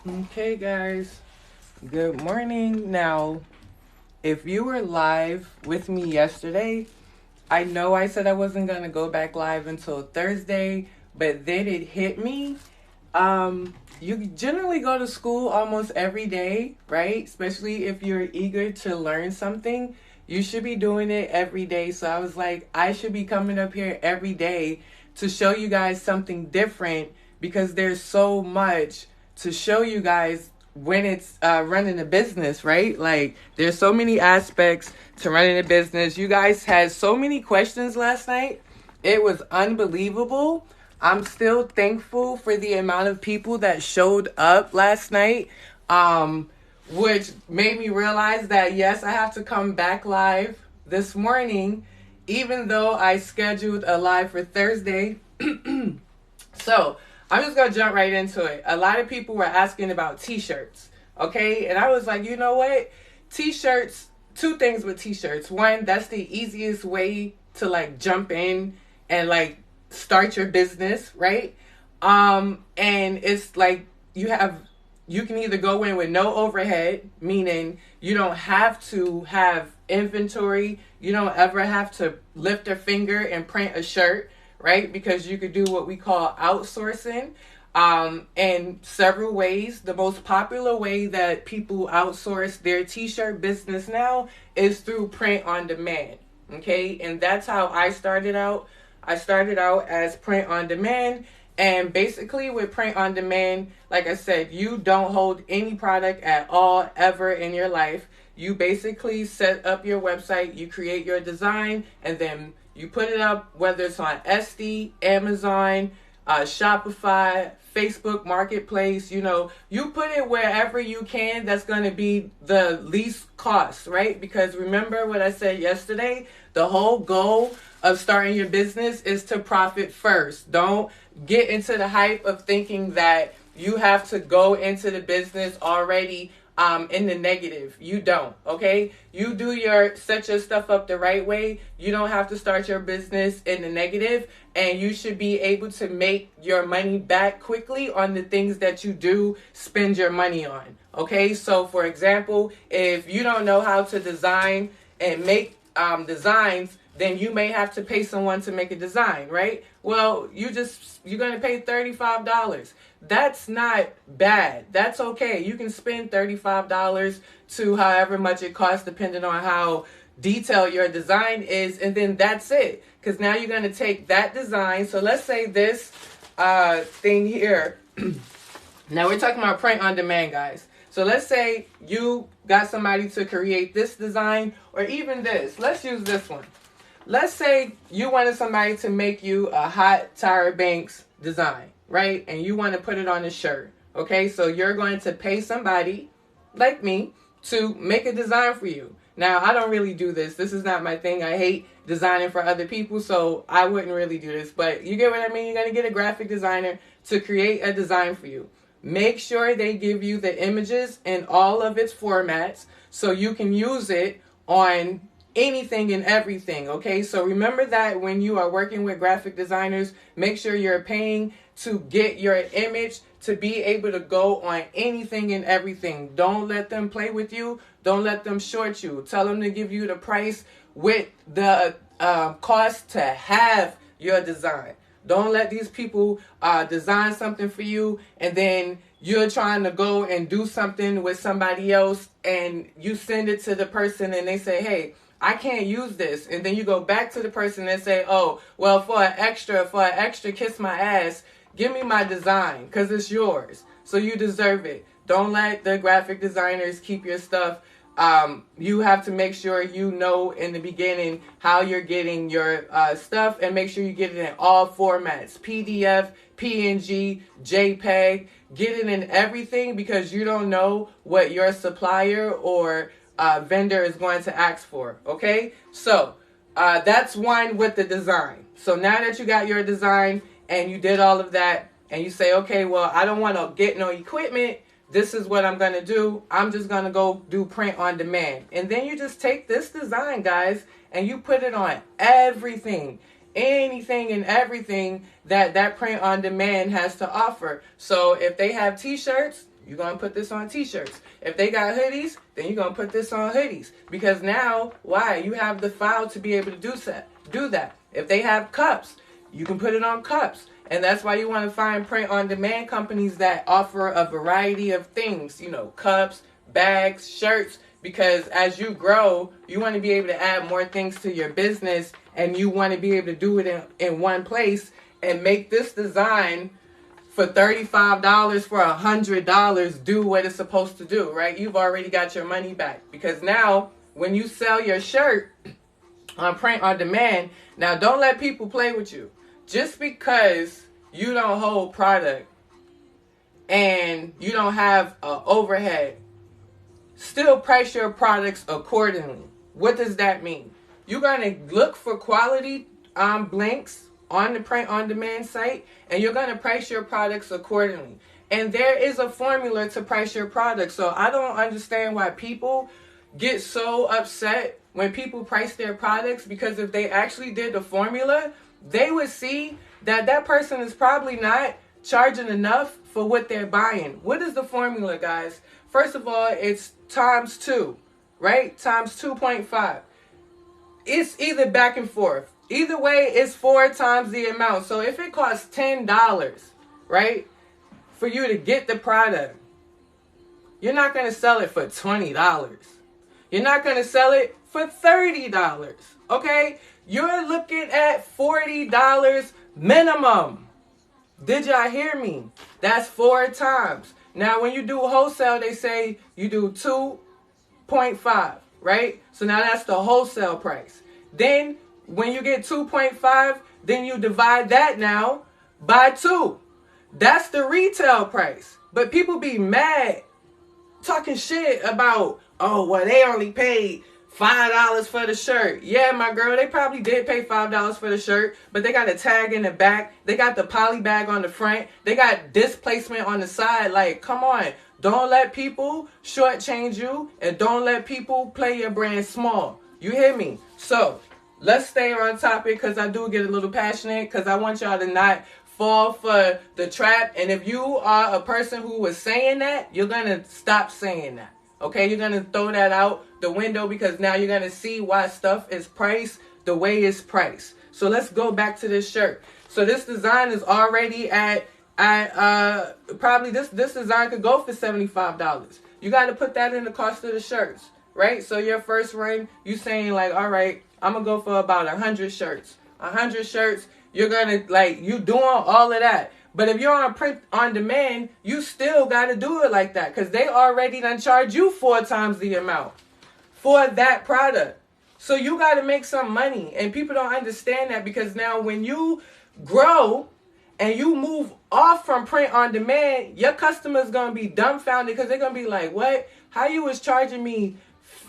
Okay, guys, good morning. Now, if you were live with me yesterday, I know I said I wasn't going to go back live until Thursday, but then it hit me. You generally go to school almost every day, right? Especially if you're eager to learn something, you should be doing it every day. So I was like, I should be coming up here every day to show you guys something different because there's so much to show you guys when it's running a business, right? Like, there's so many aspects to running a business. You guys had so many questions last night. It was unbelievable. I'm still thankful for the amount of people that showed up last night, which made me realize that, yes, I have to come back live this morning, even though I scheduled a live for Thursday. So I'm just going to jump right into it. A lot of people were asking about t-shirts, okay? And I was like, you know what? T-shirts, two things with t-shirts. One, that's the easiest way to like jump in and like start your business, right? And it's like you can either go in with no overhead, meaning you don't have to have inventory, you don't ever have to lift a finger and print a shirt, right? Because you could do what we call outsourcing in several ways. The most popular way that people outsource their t-shirt business now is through print on demand, okay? And that's how I started out. I started out as print on demand. And basically with print on demand, like I said, you don't hold any product at all ever in your life. You basically set up your website, you create your design, and then you put it up, whether it's on Etsy, Amazon, Shopify, Facebook Marketplace. You put it wherever you can that's going to be the least cost, right? Because remember what I said yesterday, the whole goal of starting your business is to profit first. Don't get into the hype of thinking that you have to go into the business already in the negative. You don't, okay? You set your stuff up the right way. You don't have to start your business in the negative, and you should be able to make your money back quickly on the things that you do spend your money on, okay? So for example, if you don't know how to design and make designs, then you may have to pay someone to make a design, right? Well, you're going to pay $35. That's not bad. That's okay. You can spend $35 to however much it costs, depending on how detailed your design is, and then that's it. Because now you're going to take that design. So let's say this thing here. Now we're talking about print on demand, guys. So let's say you got somebody to create this design, or even this. Let's use this one. Let's say you wanted somebody to make you a hot Tyra Banks design, right? And you want to put it on a shirt, okay? So you're going to pay somebody like me to make a design for you. Now, I don't really do this. This is not my thing. I hate designing for other people, so I wouldn't really do this. But you get what I mean? You're going to get a graphic designer to create a design for you. Make sure they give you the images in all of its formats so you can use it on anything and everything, okay? So remember that when you are working with graphic designers, make sure you're paying to get your image to be able to go on anything and everything. Don't let them play with you. Don't let them short you. Tell them to give you the price with the cost to have your design. Don't let these people design something for you and then you're trying to go and do something with somebody else and you send it to the person and they say, hey, I can't use this. And then you go back to the person and say, oh, well, for an extra kiss my ass, give me my design because it's yours. So you deserve it. Don't let the graphic designers keep your stuff. You have to make sure you know in the beginning how you're getting your stuff and make sure you get it in all formats. PDF, PNG, JPEG. Get it in everything because you don't know what your supplier or vendor is going to ask for, okay? So that's one with the design. So now that you got your design and you did all of that and you say, okay, well, I don't want to get no equipment. This is what I'm going to do. I'm just going to go do print on demand. And then you just take this design, guys, and you put it on everything. Anything and everything that print on demand has to offer. So if they have t-shirts, you're going to put this on t-shirts. If they got hoodies, then you're going to put this on hoodies. Because now, why? You have the file to be able to do that. If they have cups, you can put it on cups. And that's why you want to find print-on-demand companies that offer a variety of things. You know, cups, bags, shirts. Because as you grow, you want to be able to add more things to your business. And you want to be able to do it in one place. And make this design for $35, for $100, do what it's supposed to do, right? You've already got your money back. Because now, when you sell your shirt on print on demand, now don't let people play with you. Just because you don't hold product and you don't have an overhead, still price your products accordingly. What does that mean? You're going to look for quality blinks on the print on demand site, and you're going to price your products accordingly. And there is a formula to price your products. So I don't understand why people get so upset when people price their products, because if they actually did the formula, they would see that that person is probably not charging enough for what they're buying. What is the formula, guys? First of all, it's times 2, right? Times 2.5. It's either back and forth. Either way, it's 4 times the amount. So if it costs $10, right, for you to get the product, you're not going to sell it for $20. You're not going to sell it for $30, okay? You're looking at $40 minimum. Did y'all hear me? That's 4 times. Now, when you do wholesale, they say you do 2.5, right? So now that's the wholesale price. Then when you get 2.5, then you divide that now by 2. That's the retail price. But people be mad, talking shit about, oh, well, they only paid $5 for the shirt. Yeah, my girl, they probably did pay $5 for the shirt, but they got a tag in the back. They got the poly bag on the front. They got displacement on the side. Like, come on. Don't let people shortchange you, and don't let people play your brand small. You hear me? So let's stay on topic, because I do get a little passionate, because I want y'all to not fall for the trap. And if you are a person who was saying that, you're going to stop saying that. Okay? You're going to throw that out the window, because now you're going to see why stuff is priced the way it's priced. So let's go back to this shirt. So this design is already at probably this design could go for $75. You got to put that in the cost of the shirts, right? So your first run, you saying like, all right, I'm going to go for about 100 shirts. 100 shirts, you're going to, like, you doing all of that. But if you're on print on demand, you still got to do it like that, because they already done charge you 4 times the amount for that product. So you got to make some money. And people don't understand that, because now when you grow and you move off from print on demand, your customer's going to be dumbfounded, because they're going to be like, what? How you was charging me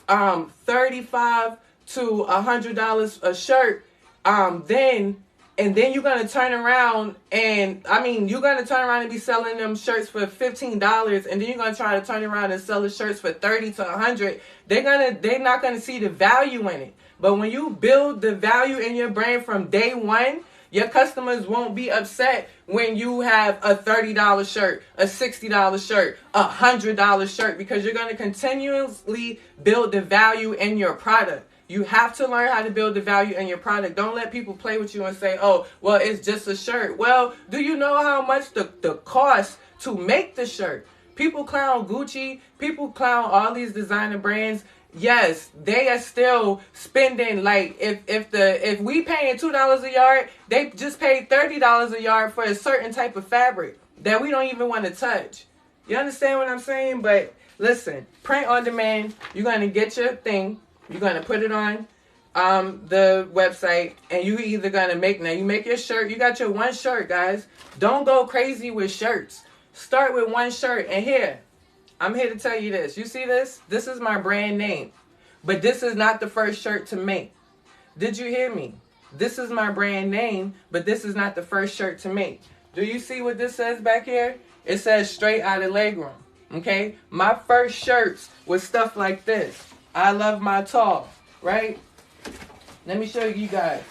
$35 to $100 a shirt, and then you're going to turn around and, you're going to turn around and be selling them shirts for $15, and then you're going to try to turn around and sell the shirts for $30 to $100. They're not going to see the value in it. But when you build the value in your brand from day one, your customers won't be upset when you have a $30 shirt, a $60 shirt, a $100 shirt, because you're going to continuously build the value in your product. You have to learn how to build the value in your product. Don't let people play with you and say, oh, well, it's just a shirt. Well, do you know how much the cost to make the shirt? People clown Gucci. People clown all these designer brands. Yes, they are still spending, like, if we paying $2 a yard, they just paid $30 a yard for a certain type of fabric that we don't even want to touch. You understand what I'm saying? But listen, print on demand, you're going to get your thing. You're going to put it on the website, and you either going to make, now you make your shirt. You got your one shirt, guys. Don't go crazy with shirts. Start with one shirt. And here, I'm here to tell you this. You see this? This is my brand name. But this is not the first shirt to make. Did you hear me? This is my brand name, but this is not the first shirt to make. Do you see what this says back here? It says straight out of legroom. Okay? My first shirts was stuff like this. I love my tall, right? Let me show you guys.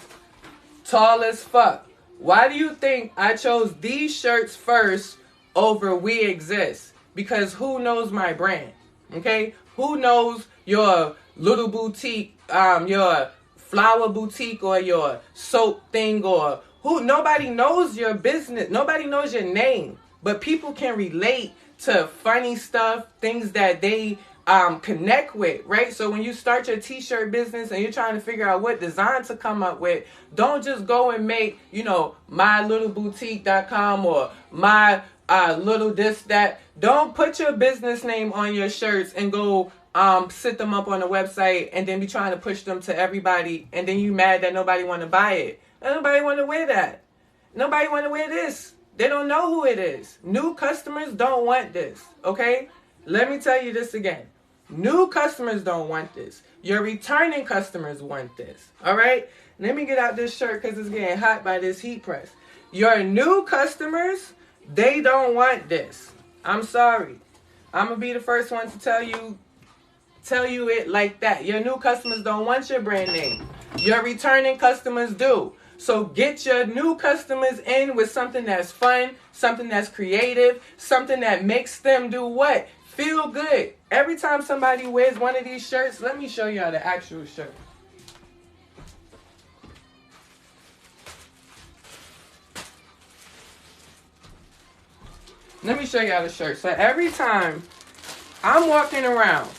Tall as fuck. Why do you think I chose these shirts first over We Exist? because who knows my brand? Okay? Who knows your little boutique, your flower boutique or your soap thing, or who? Nobody knows your business. Nobody knows your name, but people can relate to funny stuff, things that they connect with, right? So when you start your t-shirt business and you're trying to figure out what design to come up with, don't just go and make, mylittleboutique.com or my little this, that. Don't put your business name on your shirts and go sit them up on the website and then be trying to push them to everybody, and then you mad that nobody want to buy it. Nobody want to wear that. Nobody want to wear this. They don't know who it is. New customers don't want this, okay? Let me tell you this again. New customers don't want this. Your returning customers want this, all right? Let me get out this shirt because it's getting hot by this heat press. Your new customers, they don't want this. I'm sorry. I'm going to be the first one to tell you it like that. Your new customers don't want your brand name. Your returning customers do. So get your new customers in with something that's fun, something that's creative, something that makes them do what? Feel good. Every time somebody wears one of these shirts, let me show y'all the actual shirt. Let me show y'all the shirt. So every time I'm walking around,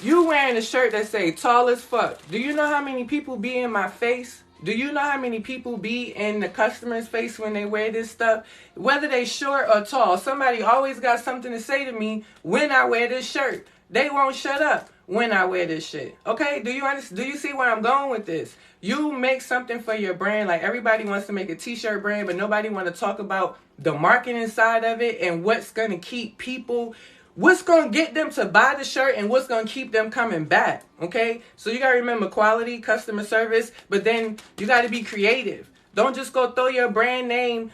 you wearing a shirt that say tall as fuck. Do you know how many people be in my face? Do you know how many people be in the customer's face when they wear this stuff? Whether they short or tall, somebody always got something to say to me when I wear this shirt. They won't shut up when I wear this shit. Okay? Do you understand? Do you see where I'm going with this? You make something for your brand. Like everybody wants to make a t-shirt brand, but nobody want to talk about the marketing side of it and what's going to keep people, what's going to get them to buy the shirt and what's going to keep them coming back, okay? So you got to remember quality, customer service, but then you got to be creative. Don't just go throw your brand name,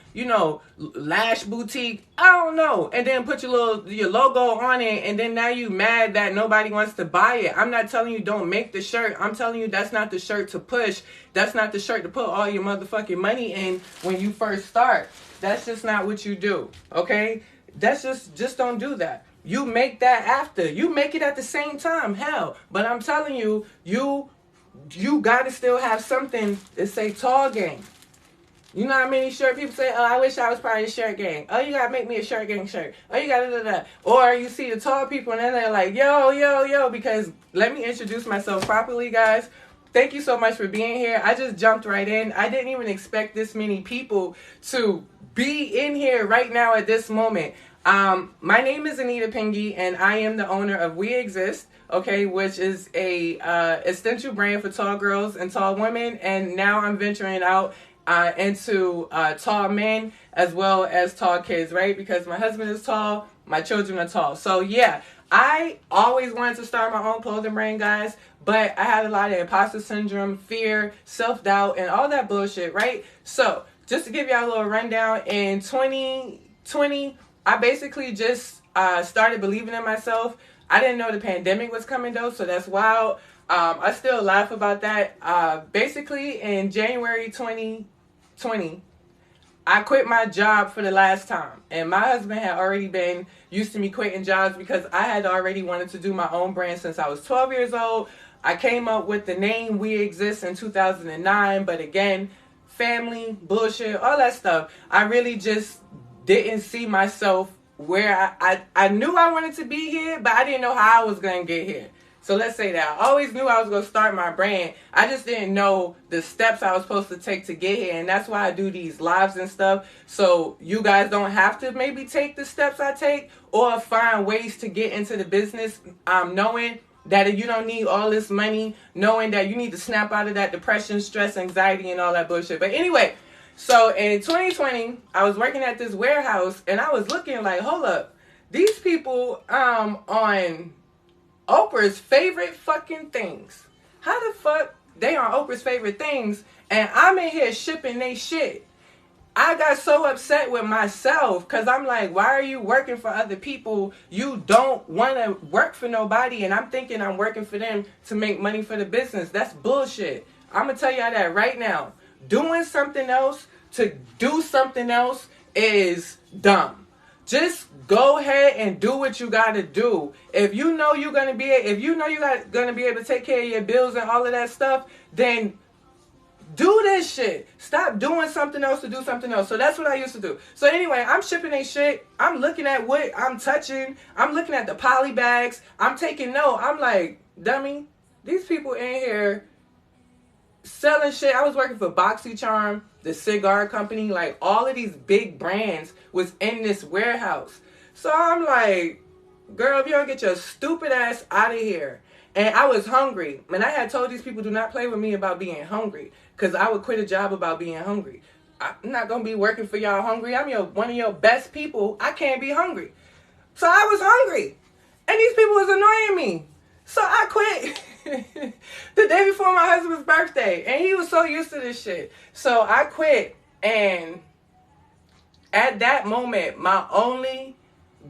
Lash Boutique, I don't know, and then put your logo on it, and then now you mad that nobody wants to buy it. I'm not telling you don't make the shirt. I'm telling you that's not the shirt to push. That's not the shirt to put all your motherfucking money in when you first start. That's just not what you do, okay? That's just don't do that. You make that after. You make it at the same time. Hell. But I'm telling you, you got to still have something that say tall gang. You know how many shirt people say, oh, I wish I was part of the shirt gang. Oh, you got to make me a shirt gang shirt. Oh, you got to. Or you see the tall people and then they're like, yo, because let me introduce myself properly, guys. Thank you so much for being here. I just jumped right in. I didn't even expect this many people to be in here right now at this moment. My name is Anita Pingy, and I am the owner of We Exist, okay, which is a essential brand for tall girls and tall women, and now I'm venturing out into tall men as well as tall kids, right? Because my husband is tall, my children are tall. So yeah, I always wanted to start my own clothing brand, guys, but I had a lot of imposter syndrome, fear, self-doubt, and all that bullshit, right? So just to give y'all a little rundown, in 2020, I basically just started believing in myself. I didn't know the pandemic was coming though, so that's wild. I still laugh about that. Basically, in January 2020, I quit my job for the last time. And my husband had already been used to me quitting jobs because I had already wanted to do my own brand since I was 12 years old. I came up with the name We Exist in 2009, but again, family, bullshit, all that stuff. I really just didn't see myself where I knew I wanted to be here, but I didn't know how I was going to get here. So let's say that. I always knew I was going to start my brand. I just didn't know the steps I was supposed to take to get here. And that's why I do these lives and stuff. So you guys don't have to maybe take the steps I take or find ways to get into the business, knowing that you don't need all this money, knowing that you need to snap out of that depression, stress, anxiety, and all that bullshit. But anyway, so in 2020, I was working at this warehouse, and I was looking like, hold up, these people on Oprah's favorite fucking things. How the fuck they on Oprah's favorite things, and I'm in here shipping they shit? I got so upset with myself because I'm like, why are you working for other people? You don't want to work for nobody, and I'm thinking I'm working for them to make money for the business. That's bullshit. I'm going to tell y'all that right now. Doing something else to do something else is dumb. Just go ahead and do what you gotta do. If you know you're gonna be, gonna be able to take care of your bills and all of that stuff, then do this shit. Stop doing something else to do something else. So that's what I used to do. So anyway, I'm shipping a shit. I'm looking at what I'm touching. I'm looking at the poly bags. I'm taking note. I'm like, dummy, these people in here selling shit. I was working for BoxyCharm, the cigar company. Like, all of these big brands was in this warehouse. So I'm like, girl, if you don't get your stupid ass out of here. And I was hungry. And I had told these people, do not play with me about being hungry. Because I would quit a job about being hungry. I'm not going to be working for y'all hungry. I'm one of your best people. I can't be hungry. So I was hungry. And these people was annoying me. So I quit the day before my husband's birthday. And he was so used to this shit. So I quit. And at that moment, my only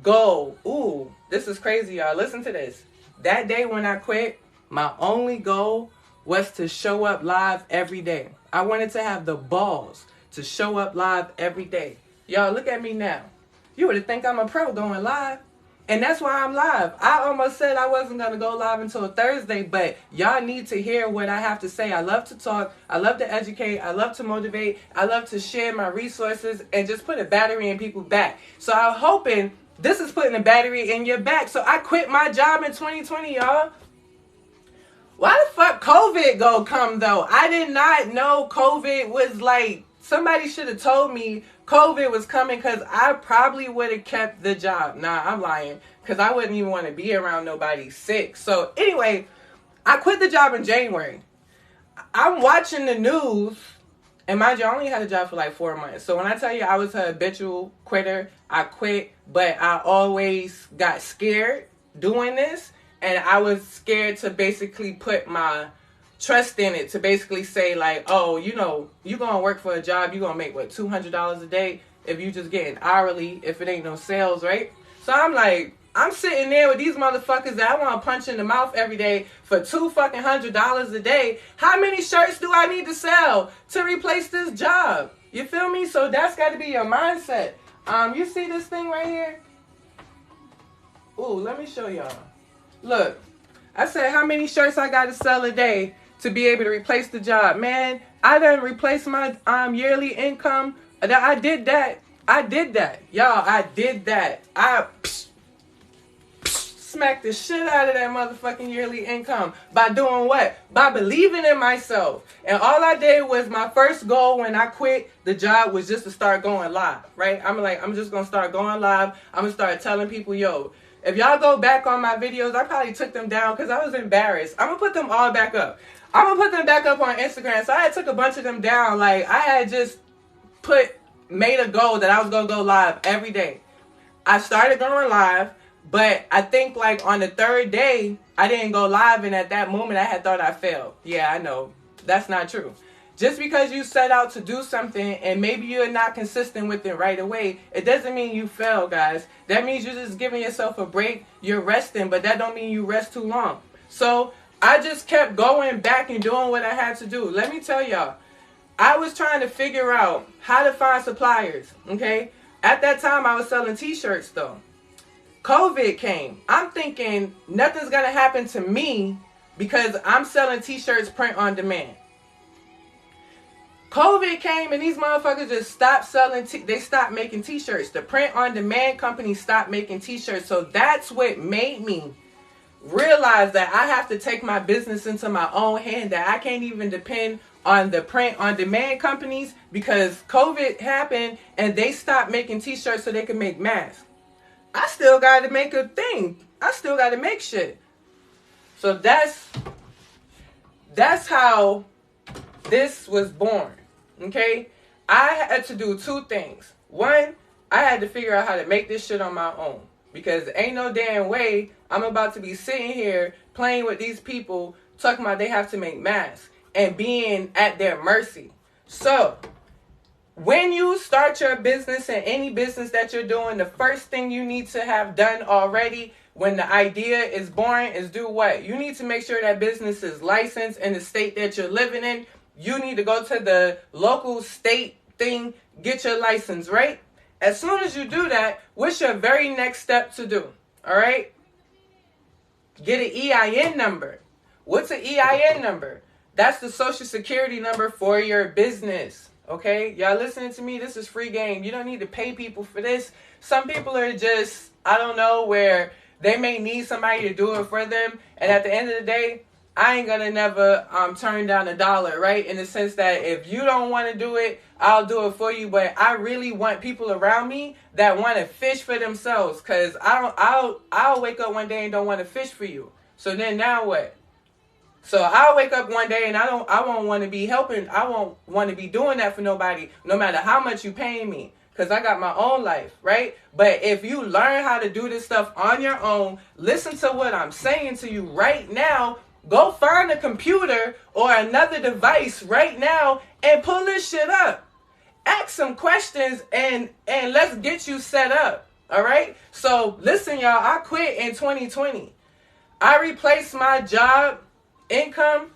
goal, ooh, this is crazy, y'all. Listen to this. That day when I quit, my only goal was to show up live every day. I wanted to have the balls to show up live every day. Y'all, look at me now. You would think I'm a pro going live. And that's why I'm live. I almost said I wasn't going to go live until Thursday, but y'all need to hear what I have to say. I love to talk. I love to educate. I love to motivate. I love to share my resources and just put a battery in people's back. So I'm hoping this is putting a battery in your back. So I quit my job in 2020, y'all. Why the fuck COVID go come, though? I did not know COVID was like, somebody should have told me COVID was coming, because I probably would have kept the job. Nah, I'm lying, because I wouldn't even want to be around nobody sick. So anyway, I quit the job in January. I'm watching the news, and mind you, I only had a job for like 4 months. So when I tell you I was a habitual quitter, I quit, but I always got scared doing this. And I was scared to basically put my trust in it, to basically say like, oh, you know, you going to work for a job, you going to make, what, $200 a day if you just getting hourly, if it ain't no sales, right? So I'm like, I'm sitting there with these motherfuckers that I want to punch in the mouth every day for $200 a day. How many shirts do I need to sell to replace this job? You feel me? So that's got to be your mindset. You see this thing right here? Ooh, let me show y'all. Look, I said how many shirts I got to sell a day to be able to replace the job. Man, I done replaced my yearly income. I did that. Y'all, I did that. I smacked the shit out of that motherfucking yearly income. By doing what? By believing in myself. And all I did was, my first goal when I quit the job was just to start going live, right? I'm just going to start going live. I'm going to start telling people, yo, if y'all go back on my videos, I probably took them down because I was embarrassed. I'm going to put them all back up. I'm going to put them back up on Instagram. So I had took a bunch of them down. Like, I had just made a goal that I was going to go live every day. I started going live, but I think like on the third day, I didn't go live. And at that moment, I had thought I failed. Yeah, I know. That's not true. Just because you set out to do something and maybe you're not consistent with it right away, it doesn't mean you fail, guys. That means you're just giving yourself a break. You're resting, but that don't mean you rest too long. So I just kept going back and doing what I had to do. Let me tell y'all, I was trying to figure out how to find suppliers, okay? At that time, I was selling t-shirts, though. COVID came. I'm thinking nothing's going to happen to me because I'm selling t-shirts print on demand. COVID came and these motherfuckers just stopped selling. They stopped making t-shirts. The print on demand company stopped making t-shirts. So that's what made me realize that I have to take my business into my own hand, that I can't even depend on the print on demand companies because COVID happened and they stopped making t-shirts so they could make masks. I still got to make a thing. I still got to make shit. So that's how this was born. Okay? I had to do two things. One, I had to figure out how to make this shit on my own. Because ain't no damn way I'm about to be sitting here playing with these people talking about they have to make masks and being at their mercy. So, when you start your business and any business that you're doing, the first thing you need to have done already when the idea is born is do what? You need to make sure that business is licensed in the state that you're living in. You need to go to the local state thing, get your license, right? As soon as you do that, what's your very next step to do? All right? Get an EIN number. What's an EIN number? That's the social security number for your business. Okay? Y'all listening to me? This is free game. You don't need to pay people for this. Some people are just, I don't know, where they may need somebody to do it for them. And at the end of the day, I ain't gonna never turn down $1, right? In the sense that if you don't want to do it, I'll do it for you. But I really want people around me that want to fish for themselves, cause I'll wake up one day and don't want to fish for you. So then now what? So I'll wake up one day and I won't want to be helping. I won't want to be doing that for nobody, no matter how much you paying me. Because I got my own life, right? But if you learn how to do this stuff on your own, listen to what I'm saying to you right now. Go find a computer or another device right now and pull this shit up. Ask some questions and let's get you set up. All right? So listen, y'all, I quit in 2020. I replaced my job, income,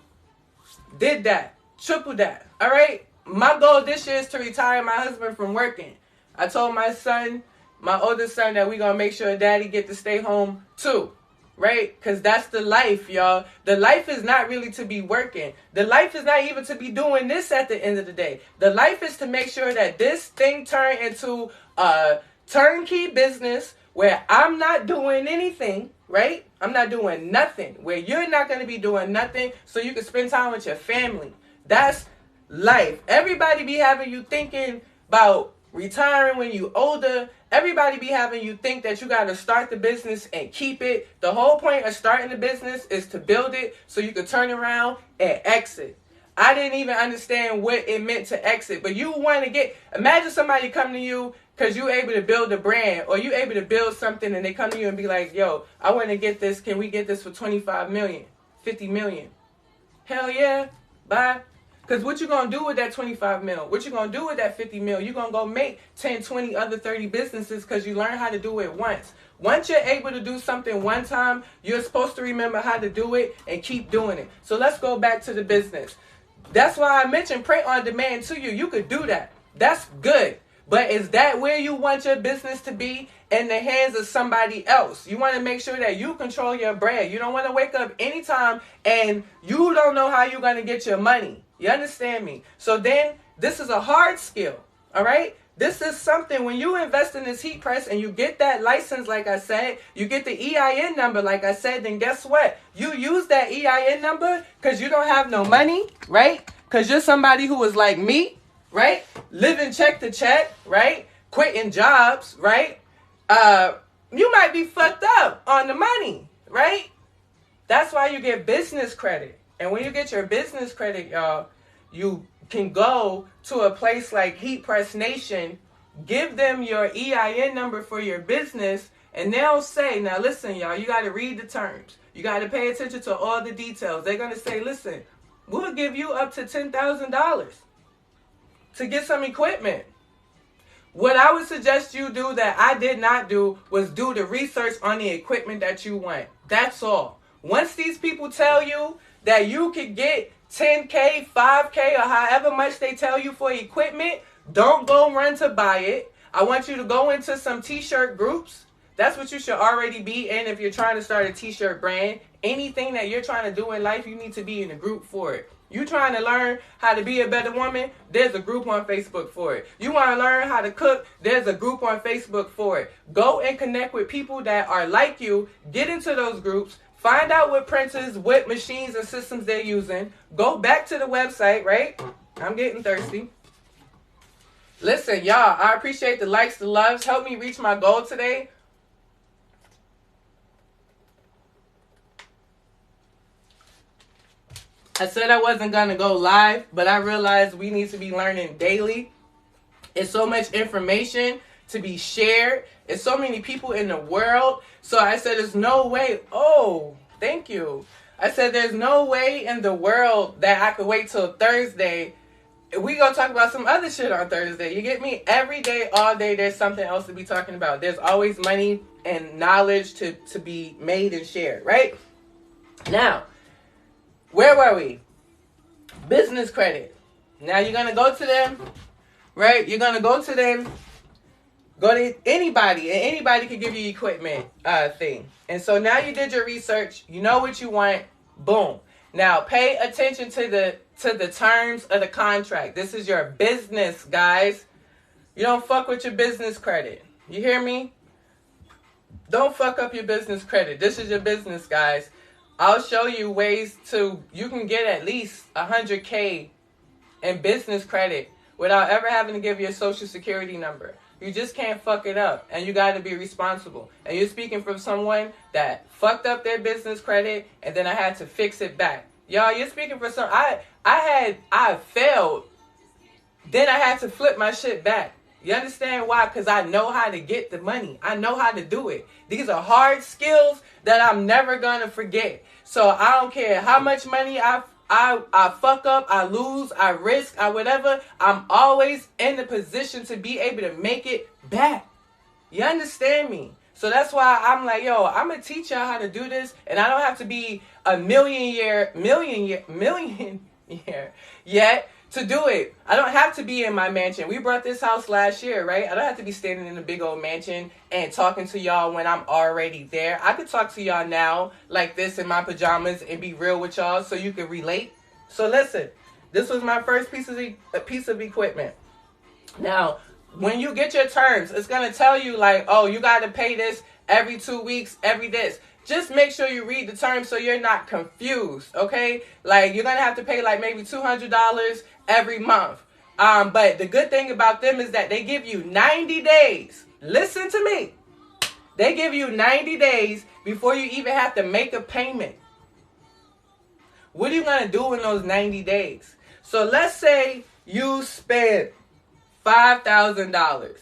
did that, triple that. All right? My goal this year is to retire my husband from working. I told my son, my oldest son, that we're going to make sure daddy get to stay home too. Right? Because that's the life, y'all. The life is not really to be working. The life is not even to be doing this at the end of the day. The life is to make sure that this thing turn into a turnkey business where I'm not doing anything, right? I'm not doing nothing. Where you're not going to be doing nothing so you can spend time with your family. That's life. Everybody be having you thinking about retiring when you older. Everybody be having you think that you got to start the business and keep it. The whole point of starting the business is to build it so you can turn around and exit. I didn't even understand what it meant to exit. But you want to imagine somebody come to you because you able to build a brand or you able to build something and they come to you and be like, yo, I want to get this. Can we get this for 25 million, 50 million? Hell yeah. Bye. Because what you going to do with that 25 mil? What you going to do with that 50 mil? You're going to go make 10, 20, other 30 businesses because you learn how to do it once. Once you're able to do something one time, you're supposed to remember how to do it and keep doing it. So let's go back to the business. That's why I mentioned print on demand to you. You could do that. That's good. But is that where you want your business to be? In the hands of somebody else. You want to make sure that you control your bread. You don't want to wake up anytime and you don't know how you're going to get your money. You understand me? So then this is a hard skill. All right? This is something when you invest in this heat press and you get that license, like I said, you get the EIN number, like I said, then guess what? You use that EIN number because you don't have no money, right? Because you're somebody who was like me, right? Living check to check, right? Quitting jobs, right? You might be fucked up on the money, right? That's why you get business credit. And when you get your business credit, y'all, you can go to a place like Heat Press Nation, give them your EIN number for your business, and they'll say, now listen, y'all, you got to read the terms. You got to pay attention to all the details. They're going to say, listen, we'll give you up to $10,000 to get some equipment. What I would suggest you do that I did not do was do the research on the equipment that you want. That's all. Once these people tell you that you could get 10K, 5K, or however much they tell you for equipment, don't go run to buy it. I want you to go into some t-shirt groups. That's what you should already be in if you're trying to start a t-shirt brand. Anything that you're trying to do in life, you need to be in a group for it. You trying to learn how to be a better woman? There's a group on Facebook for it. You want to learn how to cook? There's a group on Facebook for it. Go and connect with people that are like you. Get into those groups. Find out what printers, what machines and systems they're using. Go back to the website, right? I'm getting thirsty. Listen, y'all, I appreciate the likes, the loves. Help me reach my goal today. I said I wasn't going to go live, but I realized we need to be learning daily. It's so much information to be shared. It's so many people in the world. So I said, there's no way. Oh, thank you. I said, there's no way in the world that I could wait till Thursday. We gonna talk about some other shit on Thursday. You get me? Every day, all day, there's something else to be talking about. There's always money and knowledge to be made and shared, right? Now, where were we? Business credit. Now you're going to go to them, right? You're going to go to them. Go to anybody, and anybody can give you equipment thing. And so now you did your research. You know what you want. Boom. Now pay attention to the terms of the contract. This is your business, guys. You don't fuck with your business credit. You hear me? Don't fuck up your business credit. This is your business, guys. I'll show you ways you can get at least $100K in business credit without ever having to give your social security number. You just can't fuck it up, and you got to be responsible. And you're speaking from someone that fucked up their business credit, and then I had to fix it back. Y'all, you're speaking for some. I failed. Then I had to flip my shit back. You understand why? Because I know how to get the money. I know how to do it. These are hard skills that I'm never gonna forget. So I don't care how much money I fuck up, I lose, I risk, I whatever. I'm always in the position to be able to make it back. You understand me? So that's why I'm like, yo, I'm gonna teach y'all how to do this, and I don't have to be a millionaire yet to do it. I don't have to be in my mansion. We bought this house last year, right? I don't have to be standing in a big old mansion and talking to y'all when I'm already there. I could talk to y'all now like this in my pajamas and be real with y'all so you can relate. So listen, this was my first piece of equipment. Now, when you get your terms, it's going to tell you like, oh, you got to pay this every 2 weeks, every this. Just make sure you read the terms so you're not confused, okay? Like, you're going to have to pay like maybe $200 every month. But the good thing about them is that they give you 90 days. Listen to me. They give you 90 days before you even have to make a payment. What are you going to do in those 90 days? So let's say you spend $5,000,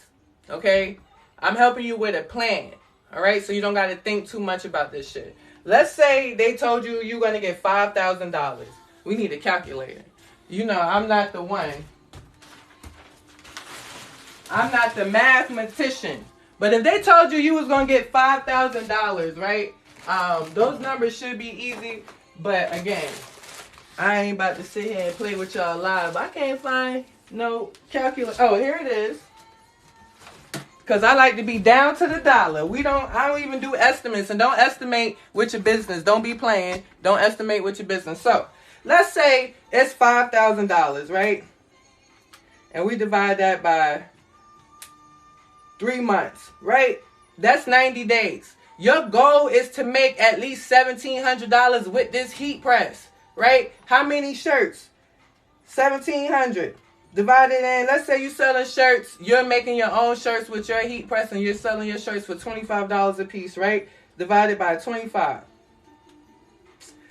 okay? I'm helping you with a plan. All right, so you don't got to think too much about this shit. Let's say they told you you're going to get $5,000. We need a calculator. You know, I'm not the one. I'm not the mathematician. But if they told you was going to get $5,000, right? Those numbers should be easy. But again, I ain't about to sit here and play with y'all live. I can't find no calculator. Oh, here it is. Because I like to be down to the dollar. I don't even do estimates. And don't estimate with your business. Don't be playing. Don't estimate with your business. So, let's say it's $5,000, right? And we divide that by 3 months, right? That's 90 days. Your goal is to make at least $1,700 with this heat press, right? How many shirts? 1,700. Divided in, let's say you're selling shirts, you're making your own shirts with your heat press and you're selling your shirts for $25 a piece, right? Divided by 25.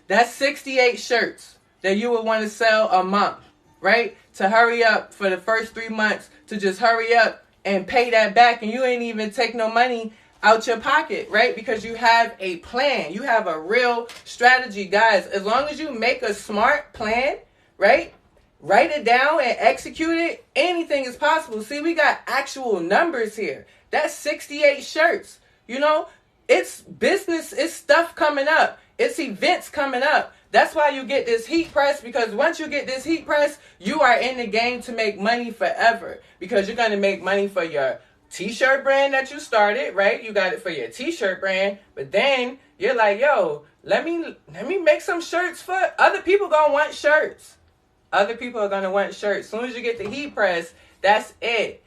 That's 68 shirts that you would want to sell a month, right? To hurry up for the first 3 months, to just hurry up and pay that back, and you ain't even take no money out your pocket, right? Because you have a plan. You have a real strategy, guys. As long as you make a smart plan, right? Write it down and execute it. Anything is possible. See, we got actual numbers here. That's 68 shirts. You know, it's business. It's stuff coming up. It's events coming up. That's why you get this heat press, because once you get this heat press, you are in the game to make money forever, because you're going to make money for your t-shirt brand that you started, right? You got it for your t-shirt brand, but then you're like, yo, let me make some shirts for other people. Gonna want shirts. Other people are going to want shirts. As soon as you get the heat press, that's it.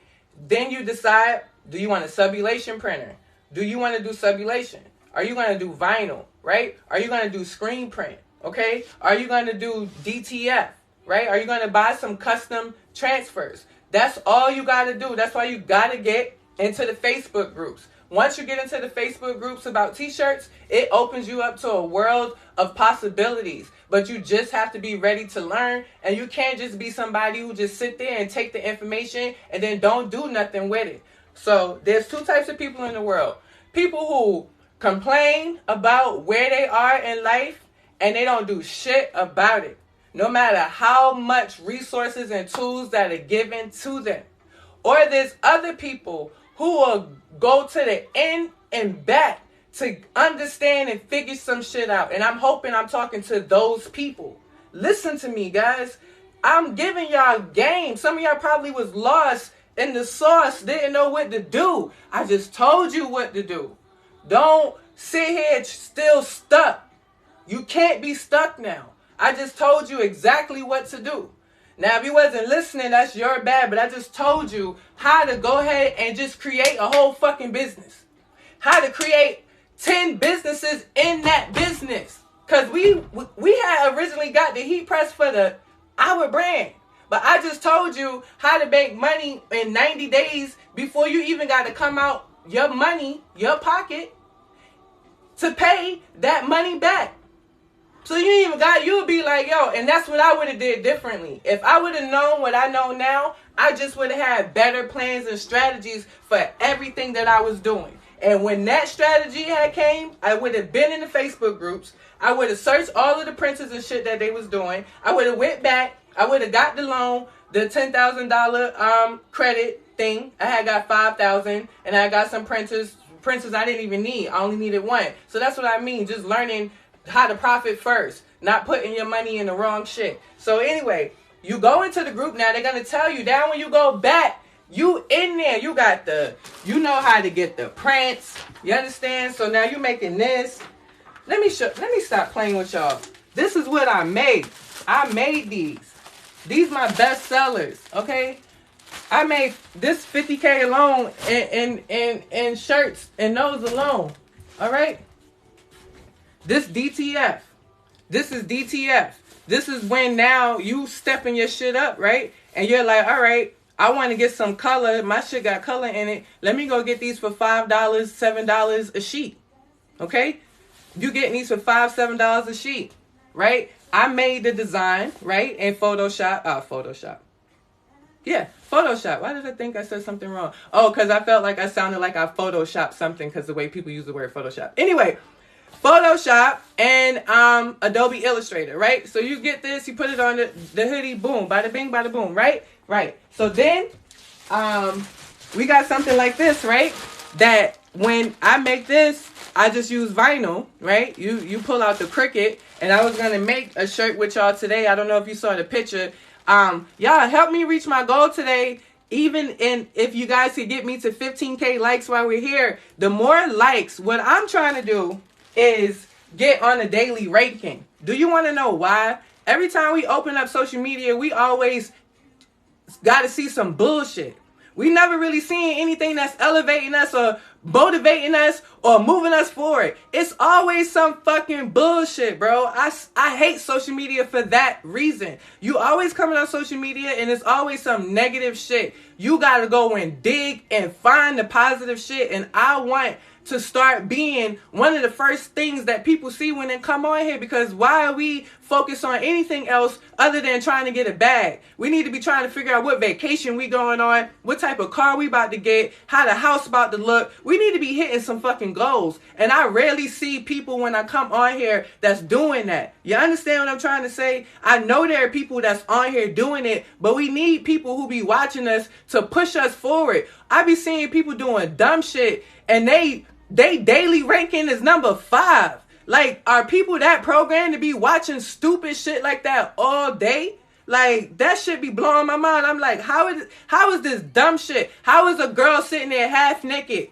Then you decide, do you want a subulation printer? Do you want to do subulation? Are you going to do vinyl, right? Are you going to do screen print, okay? Are you going to do DTF, right? Are you going to buy some custom transfers? That's all you got to do. That's why you got to get into the Facebook groups. Once you get into the Facebook groups about t-shirts, it opens you up to a world of possibilities. But you just have to be ready to learn, and you can't just be somebody who just sit there and take the information and then don't do nothing with it. So there's two types of people in the world. People who complain about where they are in life and they don't do shit about it, no matter how much resources and tools that are given to them. Or there's other people who will go to the end and back to understand and figure some shit out. And I'm hoping I'm talking to those people. Listen to me, guys. I'm giving y'all game. Some of y'all probably was lost in the sauce, didn't know what to do. I just told you what to do. Don't sit here still stuck. You can't be stuck now. I just told you exactly what to do. Now, if you wasn't listening, that's your bad, but I just told you how to go ahead and just create a whole fucking business. How to create 10 businesses in that business. Because we had originally got the heat press for our brand. But I just told you how to make money in 90 days before you even got to come out your money, your pocket, to pay that money back. So you would be like, yo, and that's what I would have did differently. If I would have known what I know now, I just would have had better plans and strategies for everything that I was doing. And when that strategy had came, I would have been in the Facebook groups. I would have searched all of the printers and shit that they was doing. I would have went back. I would have got the loan, the $10,000 credit thing. I had got $5,000, and I got some printers I didn't even need. I only needed one. So that's what I mean, just learning how to profit first, not putting your money in the wrong shit. So anyway, you go into the group now. They're gonna tell you down when you go back. You in there. You got you know how to get the prints. You understand? So now you making this. Let me stop playing with y'all. This is what I made. I made these. These my best sellers, okay? I made this 50K alone in shirts and those alone. All right? This DTF. This is DTF. This is when now you stepping your shit up, right? And you're like, all right, I want to get some color. My shit got color in it. Let me go get these for $5, $7 a sheet. Okay? You getting these for $5, $7 a sheet, right? I made the design, right? In Photoshop. Yeah, Photoshop. Why did I think I said something wrong? Oh, because I felt like I sounded like I Photoshopped something because the way people use the word Photoshop. Anyway, Photoshop and Adobe Illustrator, right? So you get this, you put it on the hoodie, boom, bada bing, bada boom, right? Right. So then we got something like this, right? That when I make this, I just use vinyl, right? You pull out the Cricut, and I was gonna make a shirt with y'all today. I don't know if you saw the picture. Y'all help me reach my goal today. If you guys could get me to 15K likes while we're here, the more likes, what I'm trying to do is get on a daily ranking. Do you want to know why? Every time we open up social media, we always got to see some bullshit. We never really seen anything that's elevating us or motivating us or moving us forward. It's always some fucking bullshit, bro. I hate social media for that reason. You always coming on social media and it's always some negative shit. You gotta go and dig and find the positive shit. And I want to start being one of the first things that people see when they come on here, because why are we focused on anything else other than trying to get a bag? We need to be trying to figure out what vacation we going on, what type of car we about to get, how the house about to look. We need to be hitting some fucking goals. And I rarely see people when I come on here that's doing that. You understand what I'm trying to say? I know there are people that's on here doing it, but we need people who be watching us to push us forward. I be seeing people doing dumb shit and they daily ranking is number 5. Like, are people that programmed to be watching stupid shit like that all day? Like, that shit be blowing my mind. I'm like, how is this dumb shit? How is a girl sitting there half naked?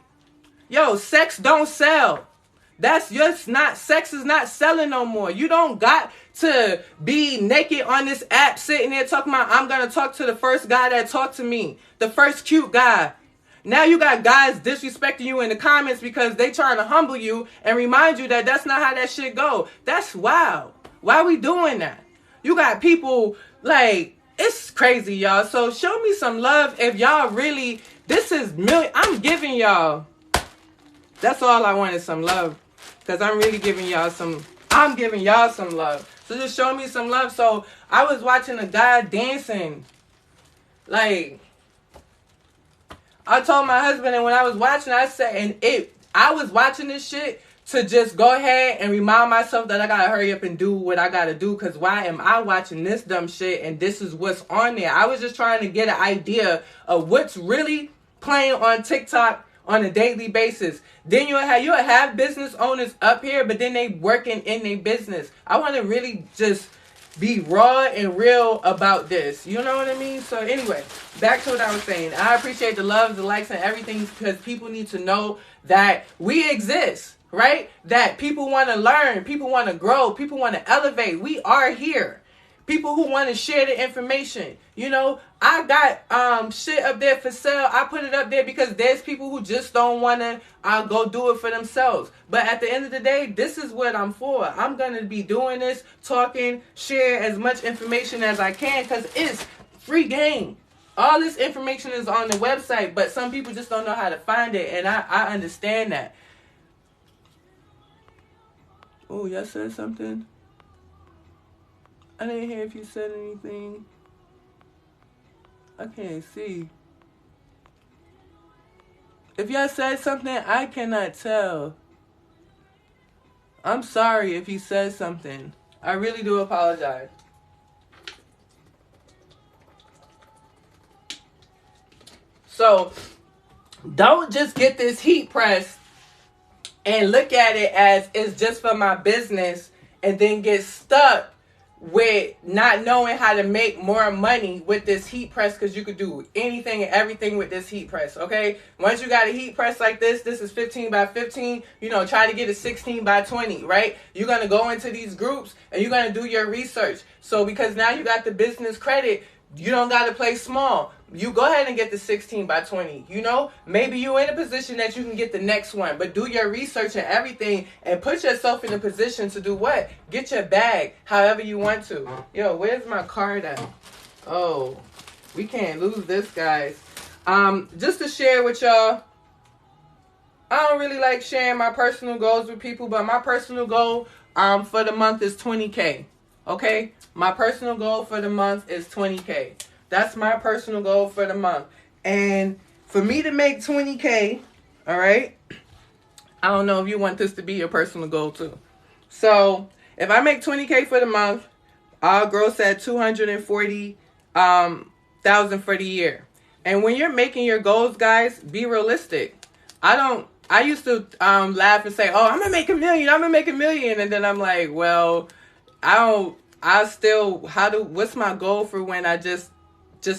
Yo, sex don't sell. That's just not, sex is not selling no more. You don't got to be naked on this app sitting there talking about, I'm going to talk to the first guy that talked to me. The first cute guy. Now you got guys disrespecting you in the comments because they trying to humble you and remind you that that's not how that shit go. That's wild. Why are we doing that? You got people like, it's crazy, y'all. So show me some love if y'all really, I'm giving y'all, that's all I want is some love. Because I'm really giving y'all some love. So just show me some love. So I was watching a guy dancing. Like, I told my husband, and when I was watching, I said, I was watching this shit to just go ahead and remind myself that I gotta hurry up and do what I gotta do, because why am I watching this dumb shit and this is what's on there? I was just trying to get an idea of what's really playing on TikTok on a daily basis. Then you'll have business owners up here, but then they working in their business. I want to really just be raw and real about this. You know what I mean? So anyway, back to what I was saying. I appreciate the love, the likes, and everything because people need to know that we exist, right? That people want to learn, people want to grow, people want to elevate. We are here. People who want to share the information. You know, I got shit up there for sale. I put it up there because there's people who just don't want to go do it for themselves. But at the end of the day, this is what I'm for. I'm going to be doing this, talking, share as much information as I can because it's free game. All this information is on the website, but some people just don't know how to find it, and I understand that. Oh, y'all said something? I didn't hear if you said anything. I can't see. If y'all said something, I cannot tell. I'm sorry if you said something. I really do apologize. So, don't just get this heat press and look at it as it's just for my business and then get stuck with not knowing how to make more money with this heat press because you could do anything and everything with this heat press, okay? Once you got a heat press like this is 15 by 15, you know, try to get a 16 by 20, right? You're going to go into these groups and you're going to do your research. So because now you got the business credit, you don't got to play small. You go ahead and get the 16 by 20. You know, maybe you're in a position that you can get the next one, but do your research and everything and put yourself in a position to do what? Get your bag however you want to. Yo, where's my card at? Oh, we can't lose this, guys. Just to share with y'all, I don't really like sharing my personal goals with people, but my personal goal for the month is 20K. Okay? My personal goal for the month is 20K. That's my personal goal for the month. And for me to make 20K, all right, I don't know if you want this to be your personal goal too. So if I make 20K for the month, I'll gross at 240,000 for the year. And when you're making your goals, guys, be realistic. I used to laugh and say, oh, I'm going to make $1 million. I'm going to make $1 million. And then I'm like, well, what's my goal for when I just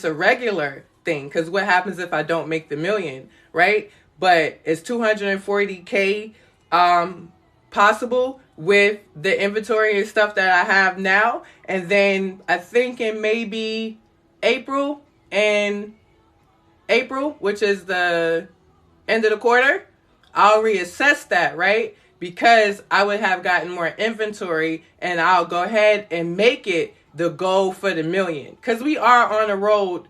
a regular thing? Because what happens if I don't make the $1 million, right? But it's 240K possible with the inventory and stuff that I have now. And then I think in maybe April, which is the end of the quarter, I'll reassess that, right? Because I would have gotten more inventory and I'll go ahead and make it the goal for the $1 million. Because we are on a road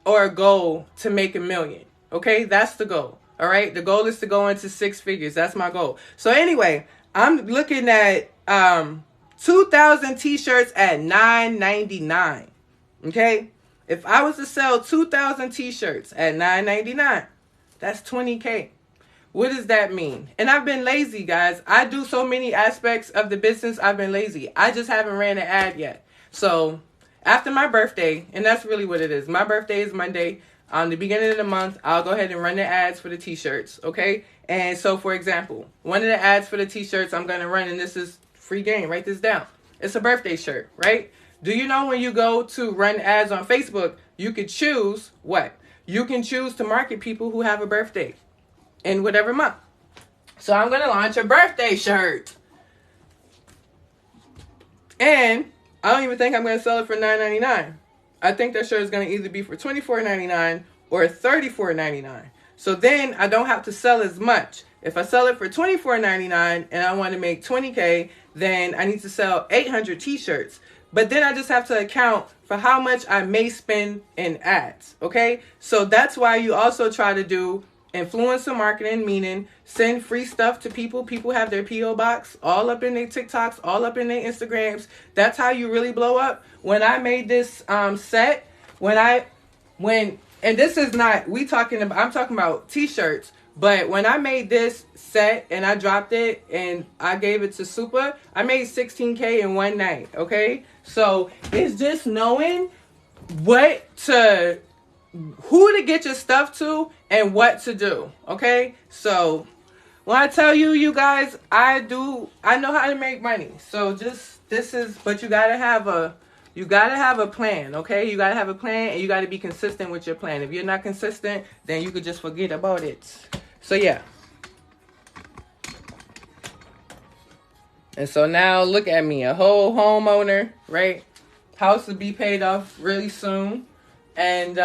or a goal to make $1 million. Okay, that's the goal. All right, the goal is to go into 6 figures. That's my goal. So anyway, I'm looking at 2,000 t-shirts at $9.99. Okay, if I was to sell 2,000 t-shirts at $9.99, that's 20K. What does that mean? And I've been lazy, guys. I do so many aspects of the business. I've been lazy. I just haven't ran an ad yet. So after my birthday, and that's really what it is. My birthday is Monday. On the beginning of the month, I'll go ahead and run the ads for the t-shirts, okay? And so, for example, one of the ads for the t-shirts I'm going to run, and this is free game. Write this down. It's a birthday shirt, right? Do you know when you go to run ads on Facebook, you could choose what? You can choose to market people who have a birthday in whatever month. So I'm going to launch a birthday shirt. And I don't even think I'm going to sell it for $9.99. I think that shirt is going to either be for $24.99 or $34.99. So then I don't have to sell as much. If I sell it for $24.99 and I want to make 20K, then I need to sell 800 t-shirts. But then I just have to account for how much I may spend in ads. Okay? So that's why you also try to do influencer marketing, meaning send free stuff to people. People have their P.O. box all up in their TikToks, all up in their Instagrams. That's how you really blow up. When I made this set, and this is not, I'm talking about t-shirts, but when I made this set and I dropped it and I gave it to Super, I made 16K in one night, okay? So it's just knowing who to get your stuff to and what to do, okay? So when I tell you, you guys, I know how to make money. So but you gotta have a You got to have a plan, okay? You got to have a plan, and you got to be consistent with your plan. If you're not consistent, then you could just forget about it. So, yeah. And so now look at me, a whole homeowner, right? House will be paid off really soon. And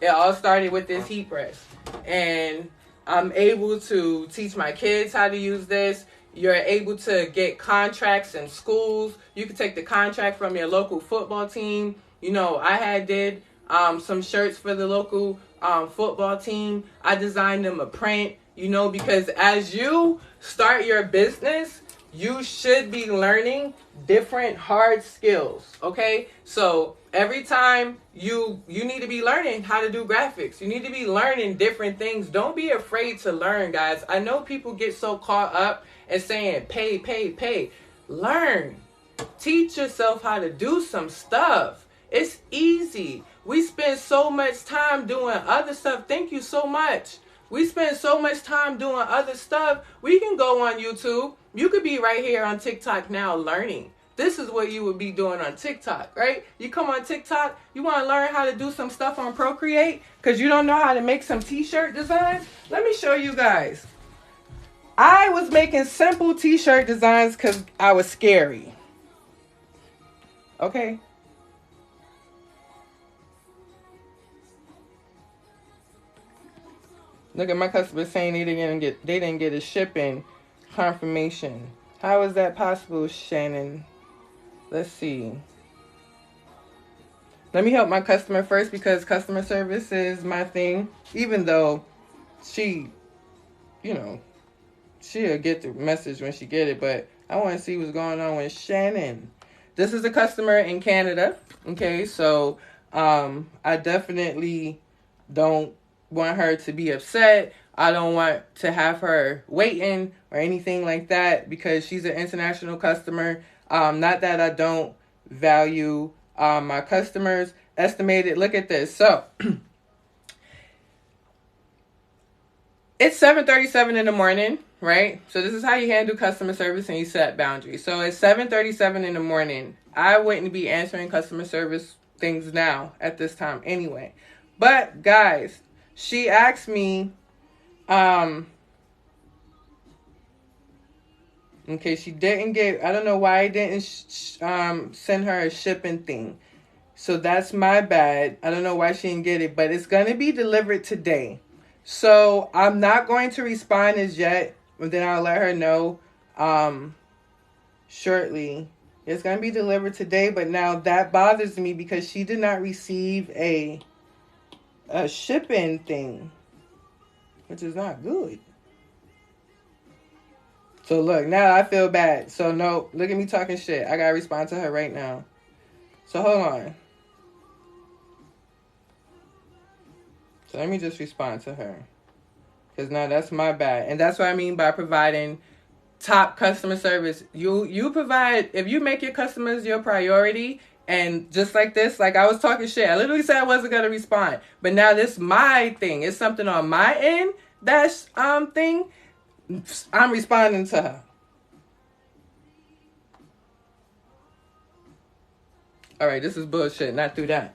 it all started with this heat press. And I'm able to teach my kids how to use this. You're able to get contracts in schools. You can take the contract from your local football team. You know, I did some shirts for the local football team. I designed them a print, you know, because as you start your business, you should be learning different hard skills, okay? So every time you need to be learning how to do graphics. You need to be learning different things. Don't be afraid to learn, guys. I know people get so caught up in saying pay. Learn. Teach yourself how to do some stuff. It's easy. We spend so much time doing other stuff. Thank you so much. We spend so much time doing other stuff. We can go on YouTube. You could be right here on TikTok now learning. This is what you would be doing on TikTok, right? You come on TikTok, you want to learn how to do some stuff on Procreate because you don't know how to make some t-shirt designs? Let me show you guys. I was making simple t-shirt designs because I was scary. Okay? Look at my customer saying they didn't get a shipping confirmation. How is that possible, Shannon? Let's see. Let me help my customer first because customer service is my thing. Even though she, you know, she'll get the message when she get it. But I want to see what's going on with Shannon. This is a customer in Canada. Okay, so I definitely don't want her to be upset. I don't want to have her waiting or anything like that because she's an international customer. Not that I don't value my customers. Estimated, look at this. So it's 7:37 in the morning, right? So this is how you handle customer service and you set boundaries. So it's 7:37 in the morning. I wouldn't be answering customer service things now at this time anyway. But guys, she asked me, okay, she didn't get, I don't know why I didn't send her a shipping thing. So that's my bad. I don't know why she didn't get it, but it's going to be delivered today. So I'm not going to respond as yet, but then I'll let her know shortly. It's going to be delivered today, but now that bothers me because she did not receive a shipping thing, which is not good. So look, now I feel bad. So no, look at me talking shit. I gotta respond to her right now. So hold on. So let me just respond to her. Because now that's my bad. And that's what I mean by providing top customer service. You provide, if you make your customers your priority, and just like this, like I was talking shit. I literally said I wasn't going to respond. But now this my thing. It's something on my end. That's thing. I'm responding to her. All right, this is bullshit. Not through that.